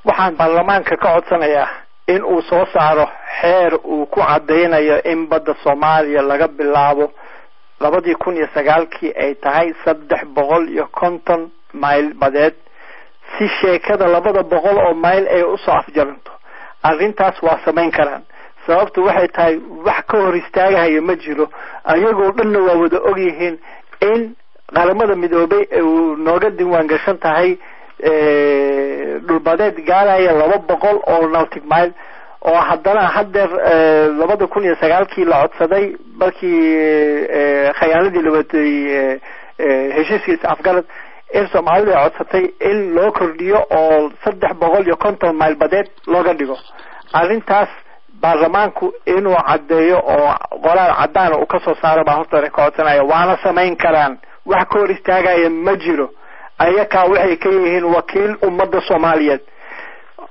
waxaan baarlamaanka ka codsanayaa in uu soo saaro xeer uu ku cadeynayo in badda Soomaaliya laga bilaabo 2009 ay tahay 350 mayl badeed si sheekada 200 oo mayl ay u soo afjaranto arrintaas waa sameyn karaan sababtu waxay tahay wax ka hor istaagayo ma jiro ayagoo dhanna waa wada og yihiin in qaramada midoobay uu nooga diiwaan gashan tahay dhulbadeed gaaraya 200 oo nautic mile oo haddana hadeer 2009 la codsaday markii khiyaanadii la watay heshiiskiisa afgarad in Soomaaliya codsatay in loo kordhiyo oo 350 mayl badeed looga dhigo arrintaas baarlamaanku inuu cadeeyo oo qoraal cadaan uu ka soo saaro baa horta ka codsanaya waana sameyn karaan wax ka hor istaagaya ma jiro ayaka waxay ka yihiin wakiil ummadda Soomaaliyeed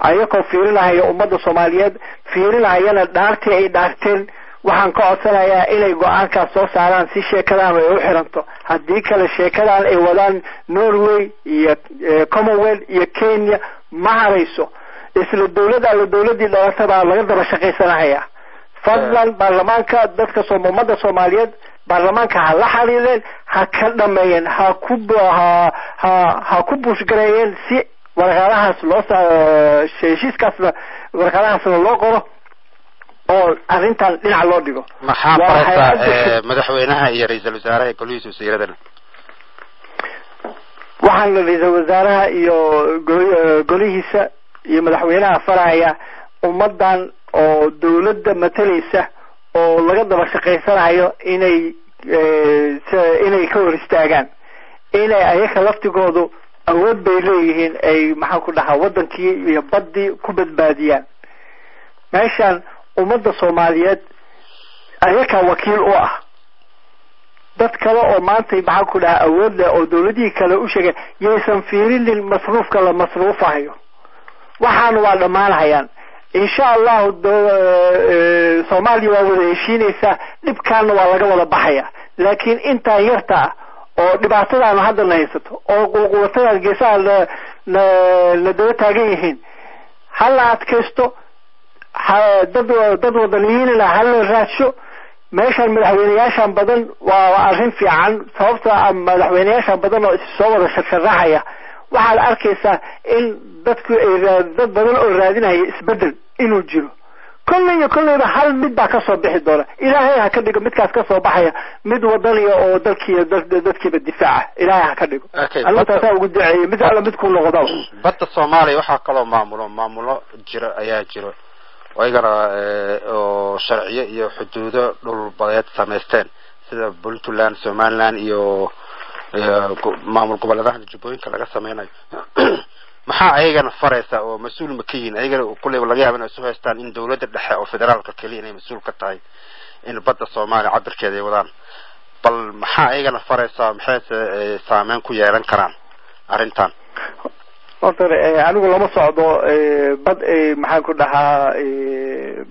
ayakoo fiirinaya ummadda Soomaaliyeed fiirinayana dhaartii ay dhaarteen waxaan ka codsanayaa inay go'aankaas soo saaraan si sheekadaan ay u xiranto haddii kale sheekadaan ay wadaan Norway iyo Commonwealth iyo Kenya ma harayso isla dawladii dhawatada laga daba shaqeysanayaa fadlan baarlamaanka dadka ummadda Soomaaliyeed baarlamaanka ha la xariireen ha ka dhameeyeen ha ku bushgareeyeen si warqadahaas loo heshiiskaasna warqadahaas loo qoro oo arrintan dhinac loo dhigo maxaa faraysa madaxweynaha iyo ra'iisul wasaaraha golihiisa wasiiradana waxaan ra'iisul wasaaraha iyo golihiisa iyo madaxweynaha faraya ummadan oo dawladda matalaysa oo laga daba shaqeysanayo inay ka hor istaagaan inay ayaka laftigoodu awood bay leeyihiin ay maxaan ku dhahaa wadankii iyo badii ku badbaadiyaan meeshan ummadda Soomaaliyeed ayaka wakiil u ah dad kale oo maanta maxaan ku dhahaa awood leh oo dawladii kale u sheegay yeysan fiirinin masruufka la masruufayo waxaan waa dhamaanayaan insha Allah Soomaaliya waa wada heshiinaysa dhibkaana waa laga wada baxaya laakiin inta yarta oo dhibaatadana hadda haysato oo quwwadaha geesaha la daba taagan yihiin hal adkaysto dad wadaniyiin la hal raadsho meeshan madaxweynayaashan badan waa arrin fiican sababtoo ah madaxweynayaashan badan oo soo wada shaqeynaya waxaad arkaysaa in dadku ay dad badan oo raadinaya isbedel inuu jiro kulliba hal mid baa ka soo bixi doona ilaahay ha ka dhigo midkaas ka soo baxaya mid wadaniga oo dadkiiba difaaca ilaahay ha ka dhigo Allah taasa ugu duceeyay mid alla mid ku noqdo badda Soomaaliya waxa kale maamulo jira ayaa jiro waygara oo sharciyo iyo xuduudo dhul badeed sameysteen sida Puntland Somaliland iyo maamul gobolada Jubbooyinka laga sameeyay maxaa ayagana faraysa oo mas'uul ma ka yihiin ayagana kulay laga yaabo inay soo haystaan in dawladda dhexe oo federaalka kaliya inay mas'uul ka tahay in badda Soomaaliya cabirkeeda ay wadaan bal maxaa ayagana faraysa maxay saameyn ku yeelan karaan arrintan horta anigu lama socdo bad maxaan ku dhahaa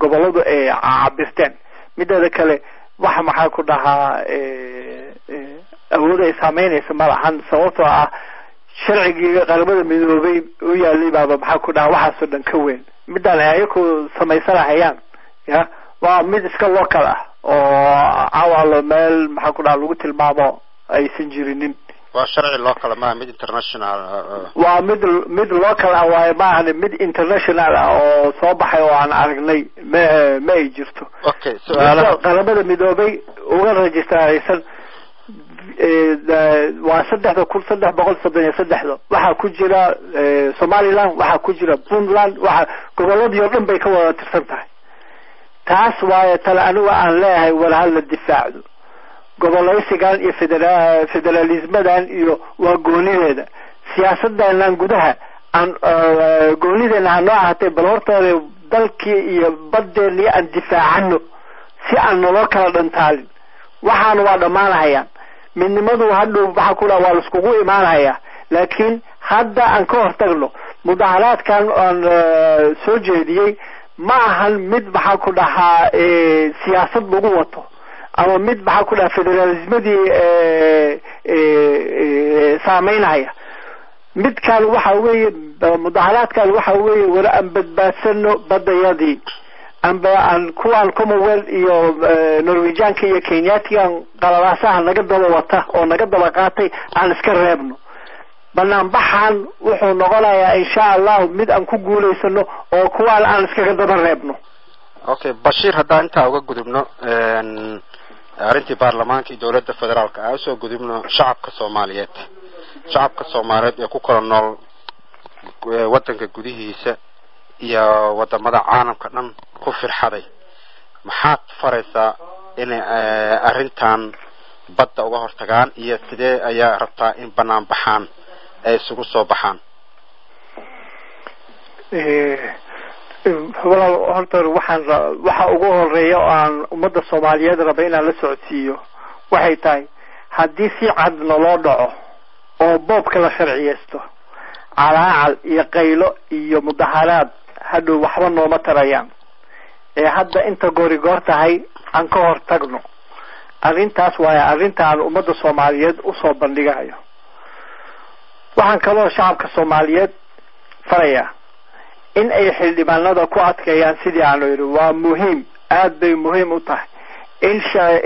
goboladu ay cabirteen mideeda kale waxa maxaan ku dhahaa awood ay saameynaysa malahan sababtoo ah sharciga qaramada midoobay u yaalay baba maxaa ku dhahaa waxa soo dhan ka weyn midaan ayako samaysanayaan ya waa mid iska local ah oo awal meel maxaa ku dhahaa lagu tilmaamo aysan jirinin waa sharci local ma mid international waa mid local ah waa ma mid international ah oo soo baxay oo aan aragnay ma ay jirto okay su'aalaha qaramada midoobay uga registraysan waa 3,373 waxa ku jira Somaliland waxa ku jira Puntland waxa goboladii oo dhan bay ka wada tirsan tahay taas waa tal anigu aan leeyahay wala hal difaaco gobolaysigan iyo federalismadan iyo waa goonideeda siyaasadan gudaha aan goonideena aan ahaatay bal horta dalkii iyo badeeni aan difaacano si aan nolol kala dhantaalin waxaan waa dhamaanayaan midnimadu hadhow waxa ku la waa iskugu imaanaya laakiin hadda aan ka hortagno mudaharaadkan aan soo jeediyey ma ahan mid maxaa ku dhahaa siyaasad lagu wato ama mid maxaa ku dhahaa federalismadii saameynaya midkan waxa weeye mudaharaadkan waxa weeye wala aan badbaadsano badayadii amba aan kuwaan Commonwealth iyo Norwegianka iyo Kenyatian qalalaasaha naga daba wata oo naga daba qaatay aan iska reebno banaan baxan wuxuu noqonayaa insha Allah mid aan ku guuleysano oo kuwaan aan iska daba reebno. Okay, Bashir hadda inta uga gudubno arintii baarlamaanka iyo dawladda federaalka ay soo gudubno shacabka Soomaaliyeed ee ku kala nool wadanka gudihiisa iyo wadamada caalamka dhan ku firxaday maxaad faraysaa in arintan badda uga hortagaan iyo sidee ayaa rabtaa in banaan baxaan ay isugu soo baxaan horta waxa ugu horeeya aan ummadda Soomaaliyeed rabay inaan la socodsiiyo waxay tahay haddii si cad loo dhaco oo boobka la sharciyeysto calaacal iyo qaylo iyo mudaharaad hadhow waxba nooma tarayaan hadda inta goor tahay aan ka hor tagno arrintaas waa arrintaan ummadda Soomaaliyeed u soo bandhigayo waxaan kaloo shacabka Soomaaliyeed faraya in ay xildhibaanada ku adkeeyaan sidii aan yiri waa muhiim aad bay muhiim u tahay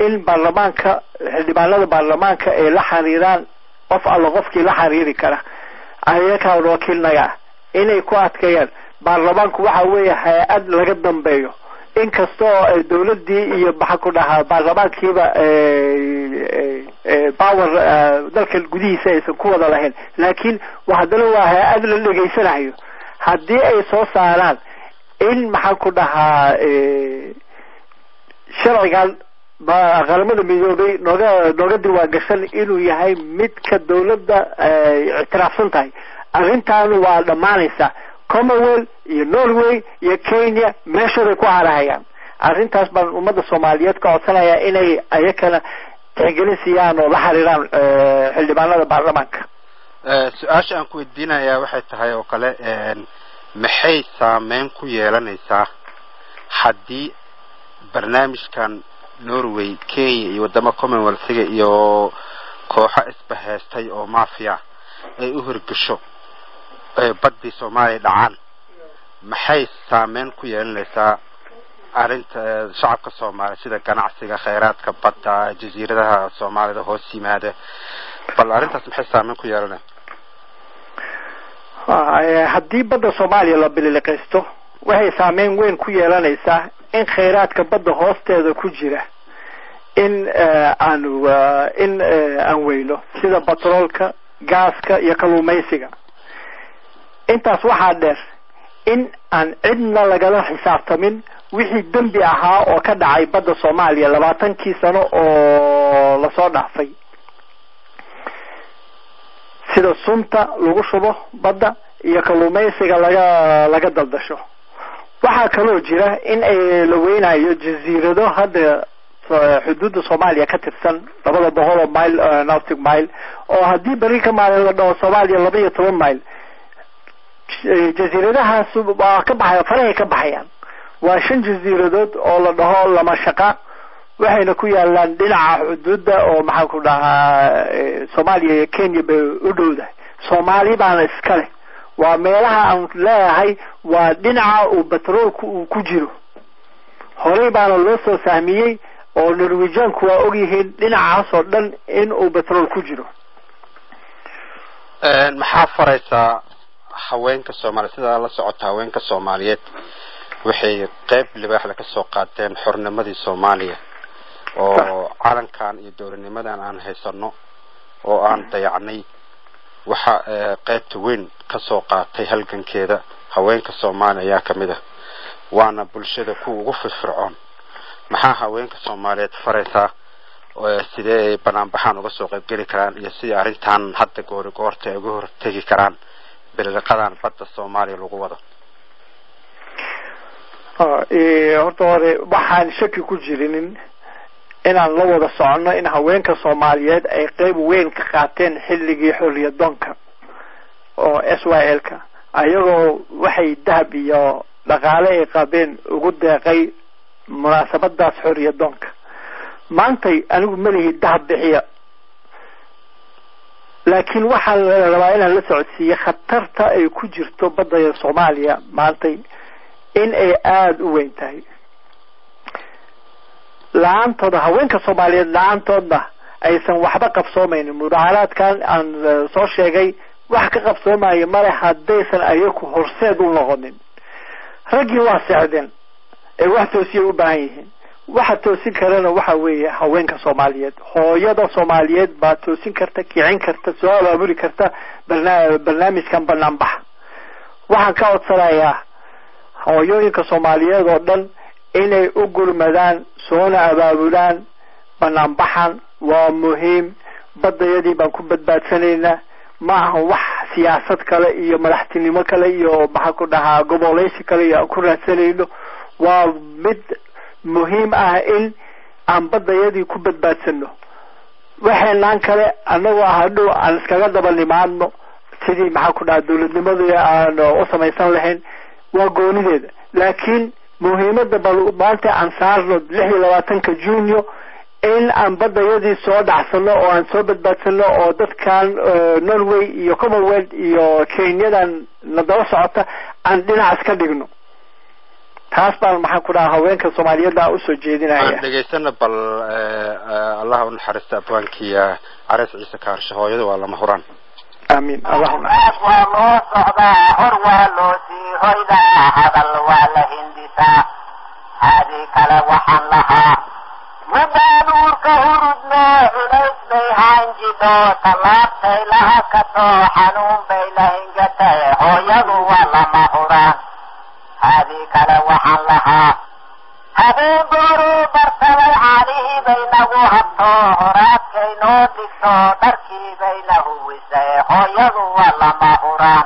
in baarlamaanka xildhibaanada baarlamaanka ay la xiriiraan qof alla qofkii la xiriiri kara ayaga wakiilnaga inay ku adkeeyaan baarlamaanku waxa weeye hay'ad laga dambeeyo inkastoo dawladii iyo waxa ku dhahaa baarlamaankiiba power dalka gudihiisa aysan ku wada lahayn laakiin waxdana waa hay'ad la dhageysanayo haddii ay soo saaraan in waxa ku dhahaa sharcigan qaramada midoobay nooga diwaan gashan inuu yahay midka dawladda ictiraafsan tahay arrintan waa dhamaanaysa Commonwealth iyo Norway iyo Kenya meeshay ku harayaan arrintaas baan ummadda Soomaaliyeed ka codsanaya inay ayakana tixgelisiyaan oo la xiriiraan xildhibaanada baarlamaanka su'aasha aan ku weydiinayaa waxay tahay oo kale maxay saameyn ku yeelanaysaa haddii barnaamijkan Norway Kenya iyo wadamo Commonwealth iyo kooxo isbahaystay oo mafia ay u hirgasho baddi Soomaaliya dhacaan maxay saameyn ku yeelanaysaa arinta shacabka Soomaaliyeed sida ganacsiga kheyraadka badda jasiiradaha Soomaalida hoos yimaada bal arintaas maxay saameyn ku yeelanaysaa haddii badda Soomaaliya la biliqaysto waxay saameyn weyn ku yeelanaysaa in kheyraadka badda hoosteeda ku jira in aan weyno sida batroolka gaaska iyo kalluumaysiga intaas waxaa dheer in aan cidna lagala xisaabtamin wixii dambi ahaa oo ka dhacay badda Soomaaliya 20 sano oo la soo dhaafay sida sunta lagu shubo badda iyo kalluumaysiga laga daldasho waxaa kaloo jira in ay la weynayo jasiirado hadda xuduudda Soomaaliya ka tirsan 200 mile nautic mile oo haddii bari ka maalin la dhaho Soomaaliya 12 mile jasiiradahaas waa ka baxay faraha ka baxayaan waa 5 jasiiradood oo la dhaho lama shaqa waxayna ku yaalaan dhinaca xuduudda oo maxaa ku dhahaa Soomaaliya iyo Kenya bay u dhowdahay Soomaali baan iskale waa meelaha aan leeyahay waa dhinaca uu batroolku uu ku jiro horey baan loo soo saamiyay oo Norwegianku waa og yihiin dhinacaas oo dhan in uu batrool ku jiro maxaa faraysaa haweenka Soomaaliyeed sida la socota haweenka Soomaaliyeed waxay qayb libaax ka soo qaateen xornimadii Soomaaliya oo calankan iyo dowladnimadan aan haysano oo aan dayacnay waxa qaybta weyn ka soo qaatay halgankeeda haweenka Soomaaliya kamid ah waana bulshada ku ugu firfircoon maxaa haweenka Soomaaliyeed faraysaa oo sidee banaan baxaan uga soo qayb gali karaan iyo si arintan hadda goorta uga hortagi karaan bilaqadan badda Soomaaliya lagu wado horta hore waxaan shaki ku jirin inaan la wada socono in haweenka Soomaaliyeed ay qayb weyn ka qaateen xilligii xorriyadoonka oo SYL-ka ayagoo waxay dahab iyo dhaqaale ay qabeen ugu deeqay munaasabadaas xorriyadoonka maantay anigu malihi dahab bixiya laakiin waxaa la rabaa inaan la socodsiiyo khatarta ay ku jirto badda Soomaaliya maantay in ay aad u weyn tahay laantooda haweenka Soomaaliyeed laantooda aysan waxba qabsoomaynin mudaaharaadkan aan soo sheegay wax ka qabsoomaya male haddaysan ayagu horseed u noqonin raggii waa socdeen ee wax toosiye u baahan yihiin waxa toosin karana waxa weeye haweenka Soomaaliyeed hooyada Soomaaliyeed baa toosin karta kicin karta soo abaabuli karta barnaamijkan banaanbax waxaan ka codsanayaa hooyooyinka Soomaaliyeed oo dhan inay u gurmadaan soona abaabulaan banaanbaxan waa muhiim badayadii baan ku badbaadsanaynaa ma aha wax siyaasad kale iyo madaxtinimo kale iyo waxa ku dhahaa goboleysi kale iyo ku raadsanayno waa mid muhiim ah in aan badayadii ku badbaadsano waxaan kale anagoo hadhow aan iskaga daba nimaadno sidii maxaa ku dhahaa dawladnimadii aan u samaysan lahayn waa goonideeda laakiin muhiimada maanta aan saarno 26 Juunyo in aan badayadii soo dhacsano oo aan soo badbaadsano oo dadkan Norway iyo Commonwealth iyo Kenyadan la daba socota aan dhinac iska dhigno taas baan maxaa ku dhahaa haweenka Soomaaliyeed u soo jeedinaya dhageysana bal Allah u naxariisto abwaankiya Aras Ciise Kaarshe hooyada waa lama huraan آمين اللهم والله صعدا هروا لوسي هيدا هذا الوالد هندسا هذه كلا وحلها مبانور كهردنا إليس بيهان جدو طلاب تيلها كتو حنون بيلهن جتي هيضو ولا مهوران هذه كلا وحلها هذه دورو برسل عليه بينه هبطو هرات كينو دكتو دركي بينه وزي هيضو ولا مهوران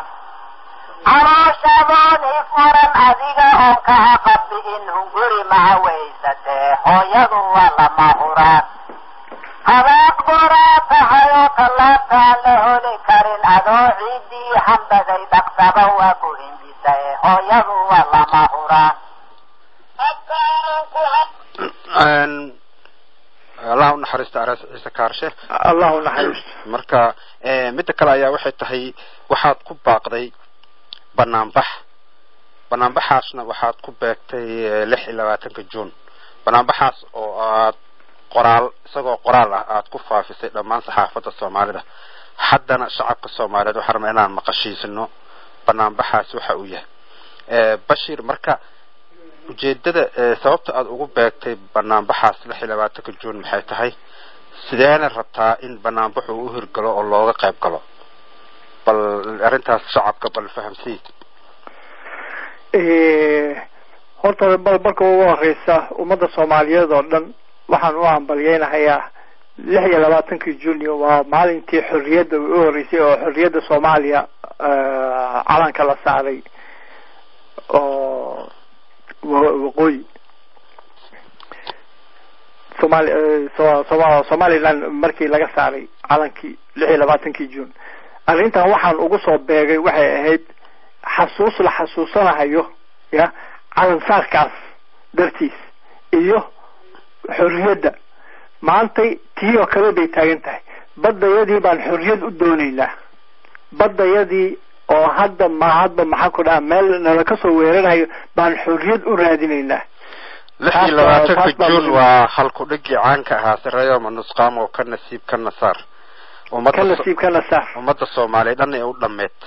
عراشدون إفورا أذيقهم كهقب إنهم قري مع ويسته هيضو ولا مهوران هذا قرات حيوط الله تعاله لكرين أدو عيدي حمد ذي دقسبه وقرين بسي هيضو ولا مهوران الله naxariisto Aras Ciise Kaarshe الله naxariisto marka mid kale ayaa waxay tahay waxaad ku baaqday banaanbaxaasna waxaad ku beegtay 26 Juun banaanbaxaas oo aad isagoo qoraal ah aad ku faafisay dhammaan saxaafadda Soomaalida haddana shacabka Soomaaliyeed waxaan rabnaa inaan maqashiisno banaanbaxaas waxa uu yahay Bashir marka ujeedada sababta aad ugu beegtay banaanbaxaas 26 Juun maxay tahay sideena rabtaa in banaanbaxu u hirgalo oo looga qayb galo bal arintaas shacabka bal fahamsi horta balka ugu horeysa ummadda Soomaaliyeed oo dhan waxaan u hambalyeeynayaa 26 Juun waa maalintii xorriyadda u horeysay oo xorriyadda Soomaaliya calanka la saaray oo waqooyi Somaliland markii laga saaray calankii 26 Juun arrintan waxaan ugu soo beegay waxay ahayd xasuus la xasuusanayo ya calan saarkaas dartiis iyo xorriyadda maantay tiyo kale bay taagan tahay badayadii baan xorriyad u doonaynaa badayadii oo hadda maxaa ku dhahaa meel nala ka soo weerarayo baan xorriyad u raadinaynaa 26 Juun waa halku dhigi caanka ahaa sareeyo manusqaam oo ka nasiib ka nasaar ummadda Soomaaliyeed dhan ay u dhameed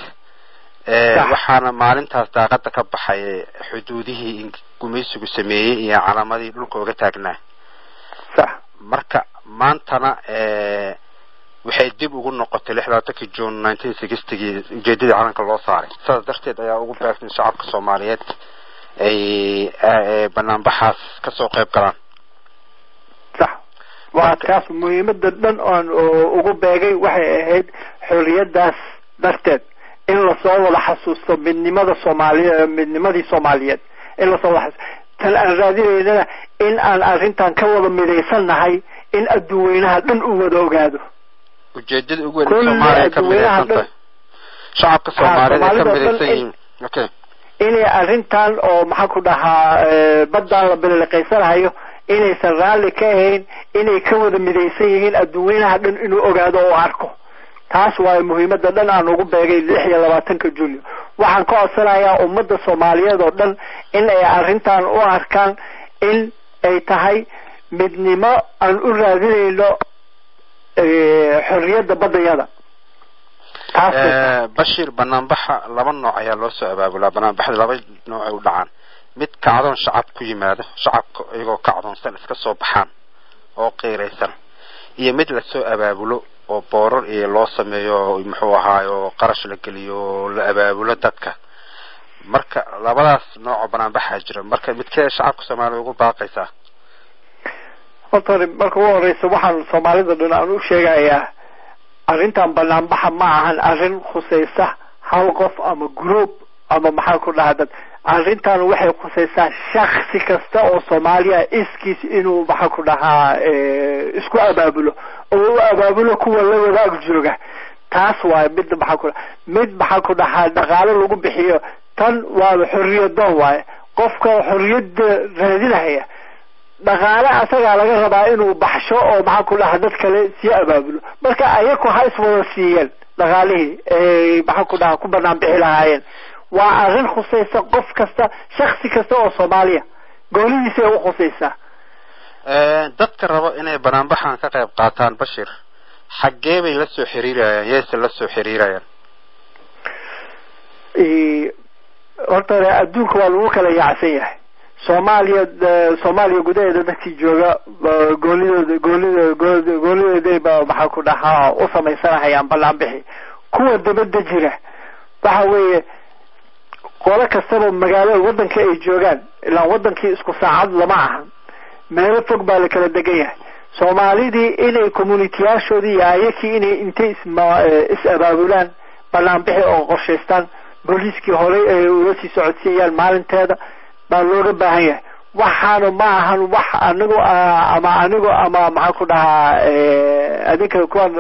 waxaana maalintaas daaqada ka baxay xuduudihii gumeysigu sameeyay iyo calaamadii dhulka uga taagnaa sax marka maantana waxay dib ugu noqotay 26 Juun 1960 ujeedadii calanka loo saaray sidaas darteed ayaa ugu baaqtay shacabka Soomaaliyeed ay banaanbaxaas ka soo qayb galaan sax waa kaas muhiimada dhan oo ugu beegay waxay ahayd xorriyadaas darteed in la soo wada xasuusto midnimadii Soomaaliyeed in la soo wada tan aan raadinayna in aan arrintan ka wada mideysanahay in adduunweynaha dhan u wada ogaado ujeedada ugu weyn Soomaaliya ka mideysanahay shacabka Soomaaliyeed ka midaysan okay inay arrintan oo maxaa ku dhahaa badda la bilaqaysanayo inaysan raalli ka ahayn inay ka wada midaysan yihiin adduunweynaha dhan inuu ogaado oo arko taas waa muhiimadda dhan aan ugu beegay 26 Juunyo waxaan ka codsanayaa ummadda Soomaaliyeed oo dhan in ay arrintan u arkaan in ay tahay midnimo aan u raadinayno xorriyadda baddayada Bashir banaanbaxa laba nooc ayaa loo soo abaabulaa banaanbaxda laba nooc ay u dhacaan mid kacdoon shacab ku yimaado shacabka iyagoo kacdoonsan iska soo baxaan oo qeyraysan iyo mid la soo abaabulo oo boorar iyo loo sameeyo muxuu ahaayo qarash la geliyo la abaabulo dadka marka labadaas nooc banaanbaxa jira marka midkee shacabka Soomaaliyeed ugu baaqaysaa marka ugu horeysa waxaan Soomaalida dhan aan u sheegayaa arrintan banaanbaxa ma ahan arrin khusaysa hal qof ama group ama maxaa ku dhahdaa arrintan waxay khusaysaa shakhsi kasta oo Soomaaliya iskiis inuu maxaa ku dhahaa isku abaabulo kuwa la wadaag jooga taas waa mid maxaa ku dhahaa dhaqaale lagu bixiyo tan waa xorriyadda waa qofka xorriyadda raadinaya dhaqaale asaga laga rabaa inuu baxsho oo maxaa ku dhahaa dad kale si abaabulo marka ayagu ha iswada siiyeen dhaqaalihii maxaa ku dhahaa ku banaan bixi lahaayeen waa arrin khusaysa qof kasta shakhsi kasta oo Soomaaliya goolihiisa u khusaysa dadka rabo inay banaanbaxan ka qayb qaataan Bashir xagee bay la soo xiriirayaan yeesa la soo xiriirayaan horta adduunka waa lagu kala yaacsan yahay Soomaaliya gudaheeda dadkii jooga goolidooda maxaa ku dhahaa u samaysanayaan banaanbixi kuwa dibadda jira waxa weeye qolo kastaba magaalada wadanka ay joogaan ilaa wadankii isku saacad lama ahan meel fog baa la kala degan yahay Soomaalidii inay community-yaashoodii iyo ayakii inay intay is abaabulaan banaanbixi oo qorshaystaan booliiskii hore ay ula sii socodsiiyaan maalinteeda baa looga baahan yahay waxaana ma ahan wax anigu ama maxaa ku dhahaa adinka kuwan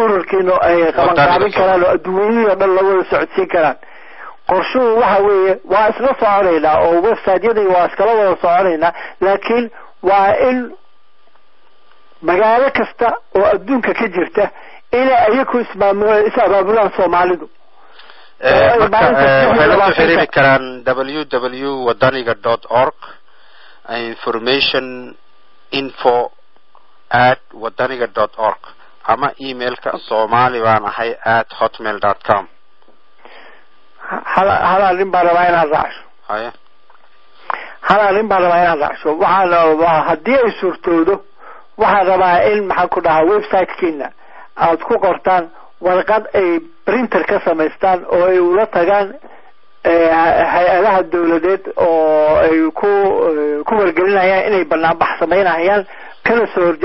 ururkiina ay qaban karaan oo adduunyada dhan la wada socodsiin karaan qorshuhu waxa weeye waa isla soconaynaa oo website-yadii waa iskala wada soconaynaa laakiin waa in magaalo kasta oo adduunka ka jirta inay ayagu is abaabulaan Soomaalidu waxay la soo xiriiri karaan www.wadaniga.org information info@wadaniga.org ama emailka somali@hotmail.com hala nin baa rabaa inaad raacso waxaan haddii ay suurtoodo waxaan rabaa in maxaa ku dhahaa website-kiina aad ku qortaan warqad ay printer ka samaystaan oo ay ula tagaan hay-adaha dawladeed oo ay ku wargelinayaan inay banaanbax samaynayaan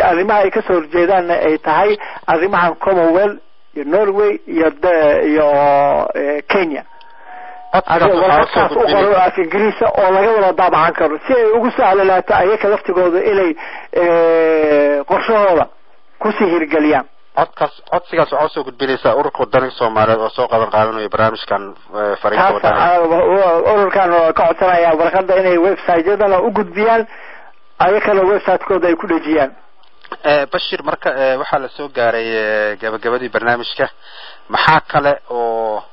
arrimaha ay ka soo horjeedaanna ay tahay arrimahan Commonwealth iyo Norway iyo Kenya warqadkaas u qoro af Ingiriisi oo laga wada daabacan karo si ay ugu sahlanaato ayaga laftigooda inay qorshahooda ku sii hirgeliyaan codsigaas waxaa soo gudbinaysaa ururka wadaniga Soomaaliyeed oo soo qabanqaabinayo barnaamijkan fariinta wadaniga ururkan ka codsanaya warqadda inay website-yadana u gudbiyaan ayakana website-kooda ay ku dhejiyaan Bashir marka waxaa la soo gaaray gabagabadii barnaamijka maxaa kale oo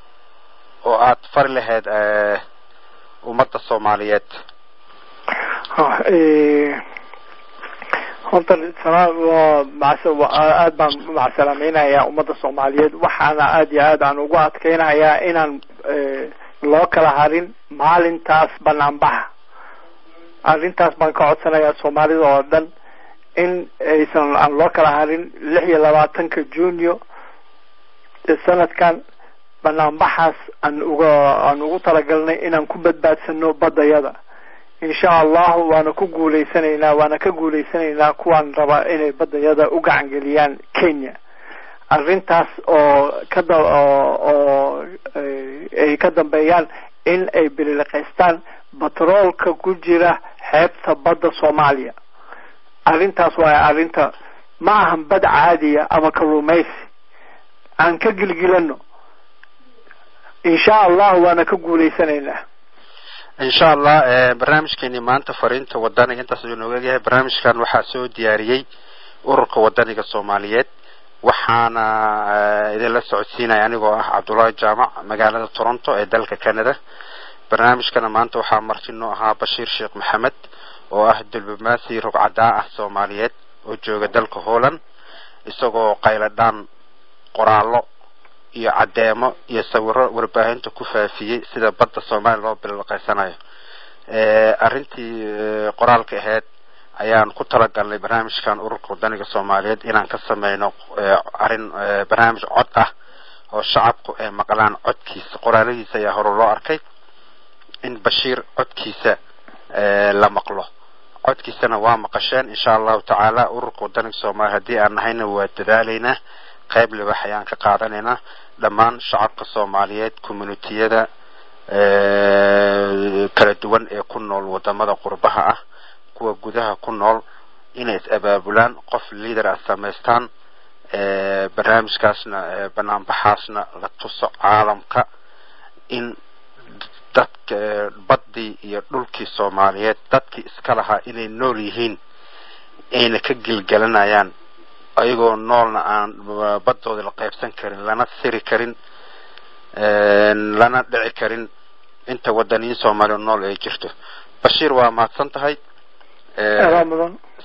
aad fari lahayd ummadda Soomaaliyeed horta aad baan macsalaamaynayaa ummadda Soomaaliyeed waxaana aad iyo aad aan ugu adkaynayaa inaan loo kala harin maalintaas banaanbaxa arrintaas baan ka codsanayaa Soomaalida oo dhan in aysan aan loo kala harin 26 Juunyo sanadkan banaanbaxaas aan ugu talagalnay inaan ku badbaadsano badayada insha Allah waana ka guuleysanaynaa kuwan raba inay badayada u gacan geliyaan Kenya arrintaas oo ay ka dambeeyaan in ay bilaqaystaan batroolka ku jira xeebta badda Soomaaliya arrintaas waa arrinta ma ahan bad caadiya ama kalluumaysi aan ka gilgilano insha Allah waana ka guuleysanayna insha Allah barnaamijkeeni maanta fariinta wadaniga intaas uu nooga yahay barnaamijkan waxa soo diyaariyay ururka wadaniga Soomaaliyeed waxaana idin la socodsiinay anigoo ah Cabdullaahi Jaamac magaalada Toronto ee dalka Canada barnaamijkana maanta waxa martino ahaa Bashiir Sheekh Maxamed oo ah diblomaasi rugcada ah Soomaaliyeed oo jooga dalka Holland isagoo qayladaan qoraallo iyo cadeemo iyo sawirro warbaahinta ku faafiyay sida badda Soomaaliya loo bilaqaysanayo arintii qoraalka ahayd ayaan ku talagalnay barnaamijkan ururka wadaniga Soomaaliyeed inaan ka sameeyno barnaamij cod ah oo shacabku ay maqlaan codkiisa qoraaladiisa ayaa hore loo arkay in Bashiir codkiisa la maqlo codkiisana waa maqasheen insha Allah taala ururka wadaniga Soomaaliyeed hadii aan nahayna waa dadaalayna qayb libax ayaan ka qaadanayna dhammaan shacabka Soomaaliyeed community-yada kala duwan ee ku nool wadamada qurbaha ah kuwa gudaha ku nool inay abaabulaan qof leader ah sameystaan barnaamijkaasna banaanbaxaasna la tuso caalamka in dadka badii iyo dhulkii Soomaaliyeed dadkii iska lahaa inay nool yihiin ayna ka gilgalanayaan ayagoo noolna aan badooda la qaybsan karin lana siri karin lana dhici karin inta wadaniin Soomaaliyeed nool ay jirto Bashiir waa mahadsan tahay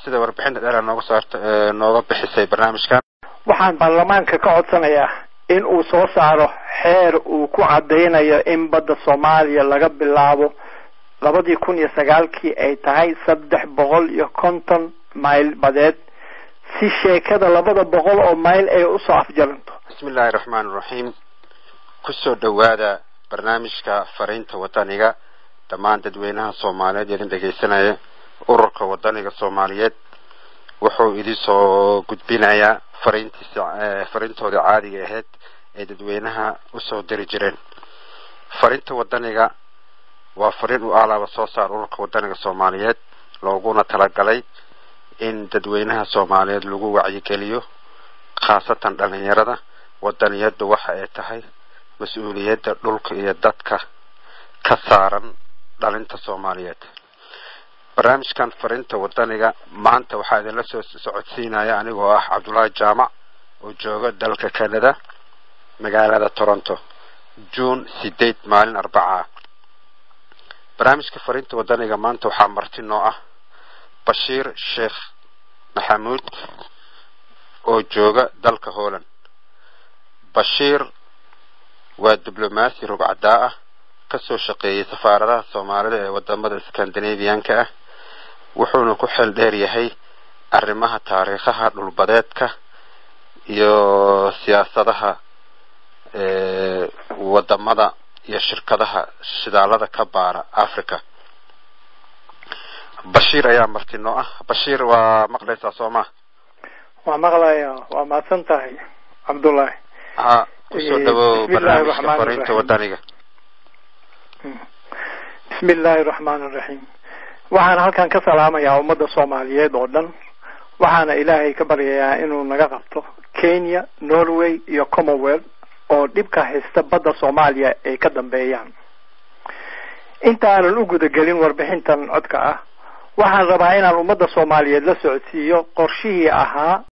sida warbixinta dheer nooga saarto nooga bixisay barnaamijkan waxaan baarlamaanka ka codsanayaa in uu soo saaro xeer uu ku cadeynayo in badda Soomaaliya laga bilaabo 2009 ay tahay 350 mayl badeed si sheekada 200 oo mayl ay u soo afjaranto bismillaahir rahmaanir rahiim ku soo dhawaada barnaamijka fariinta wadaniga dhammaan dadweynaha Soomaaliyeed ee dhageysanaya ururka wadaniga Soomaaliyeed wuxuu idin soo gudbinayaa fariintooda caadiga ahayd ee dadweynaha u soo diri jireen fariinta wadaniga waa fariin u alaaba soo saar ururka wadaniga Soomaaliyeed looguna talagalay in dadweynaha Soomaaliyeed lagu wacyigeliyo khaasatan dhalinyarada wadaniyada waxa ay tahay mas'uuliyadda dhulka iyo dadka ka saaran dhalinta Soomaaliyeed barnaamijkan fariinta wadaniga maanta waxa idin la soo socodsiinaya anigoo ah Cabdullaahi Jaamac oo jooga dalka Canada magaalada Toronto June 8 maalin Arbaca barnaamijka fariinta wadaniga maanta waxa martino ah Bashiir Sheekh Maxamed oo jooga dalka Holland Bashiir waa diblomaasi rugcada ah ka soo shaqeeyay safaaradaha Soomaalida ee wadamada Scandinavian-ka ah wuxuuna ku xil dheer yahay arrimaha taariikhaha dhulbadeedka iyo siyaasadaha wadamada iyo shirkadaha shidaalada ka baara Afrika Bashiir ayaa martino ah Bashiir waa maqlaysaa Soomaa waa maqlayaa waa maasan tahay Cabdullaahi kusoo dhawow barnaamijka fariinta wadaniga bismillaahir rahmaanir rahiim waxaan halkan ka salaamayaa ummadda Soomaaliyeed oo dhan waxaana Ilaahay ka baryayaa inuu naga qabto Kenya Norway iyo Commonwealth oo dhibka haysta badda Soomaaliya ay ka dambeeyaan intaan u guda galin warbixintan codka ah waxaan rabaa inaan ummadda Soomaaliyeed la socodsiiyo qorshihii ahaa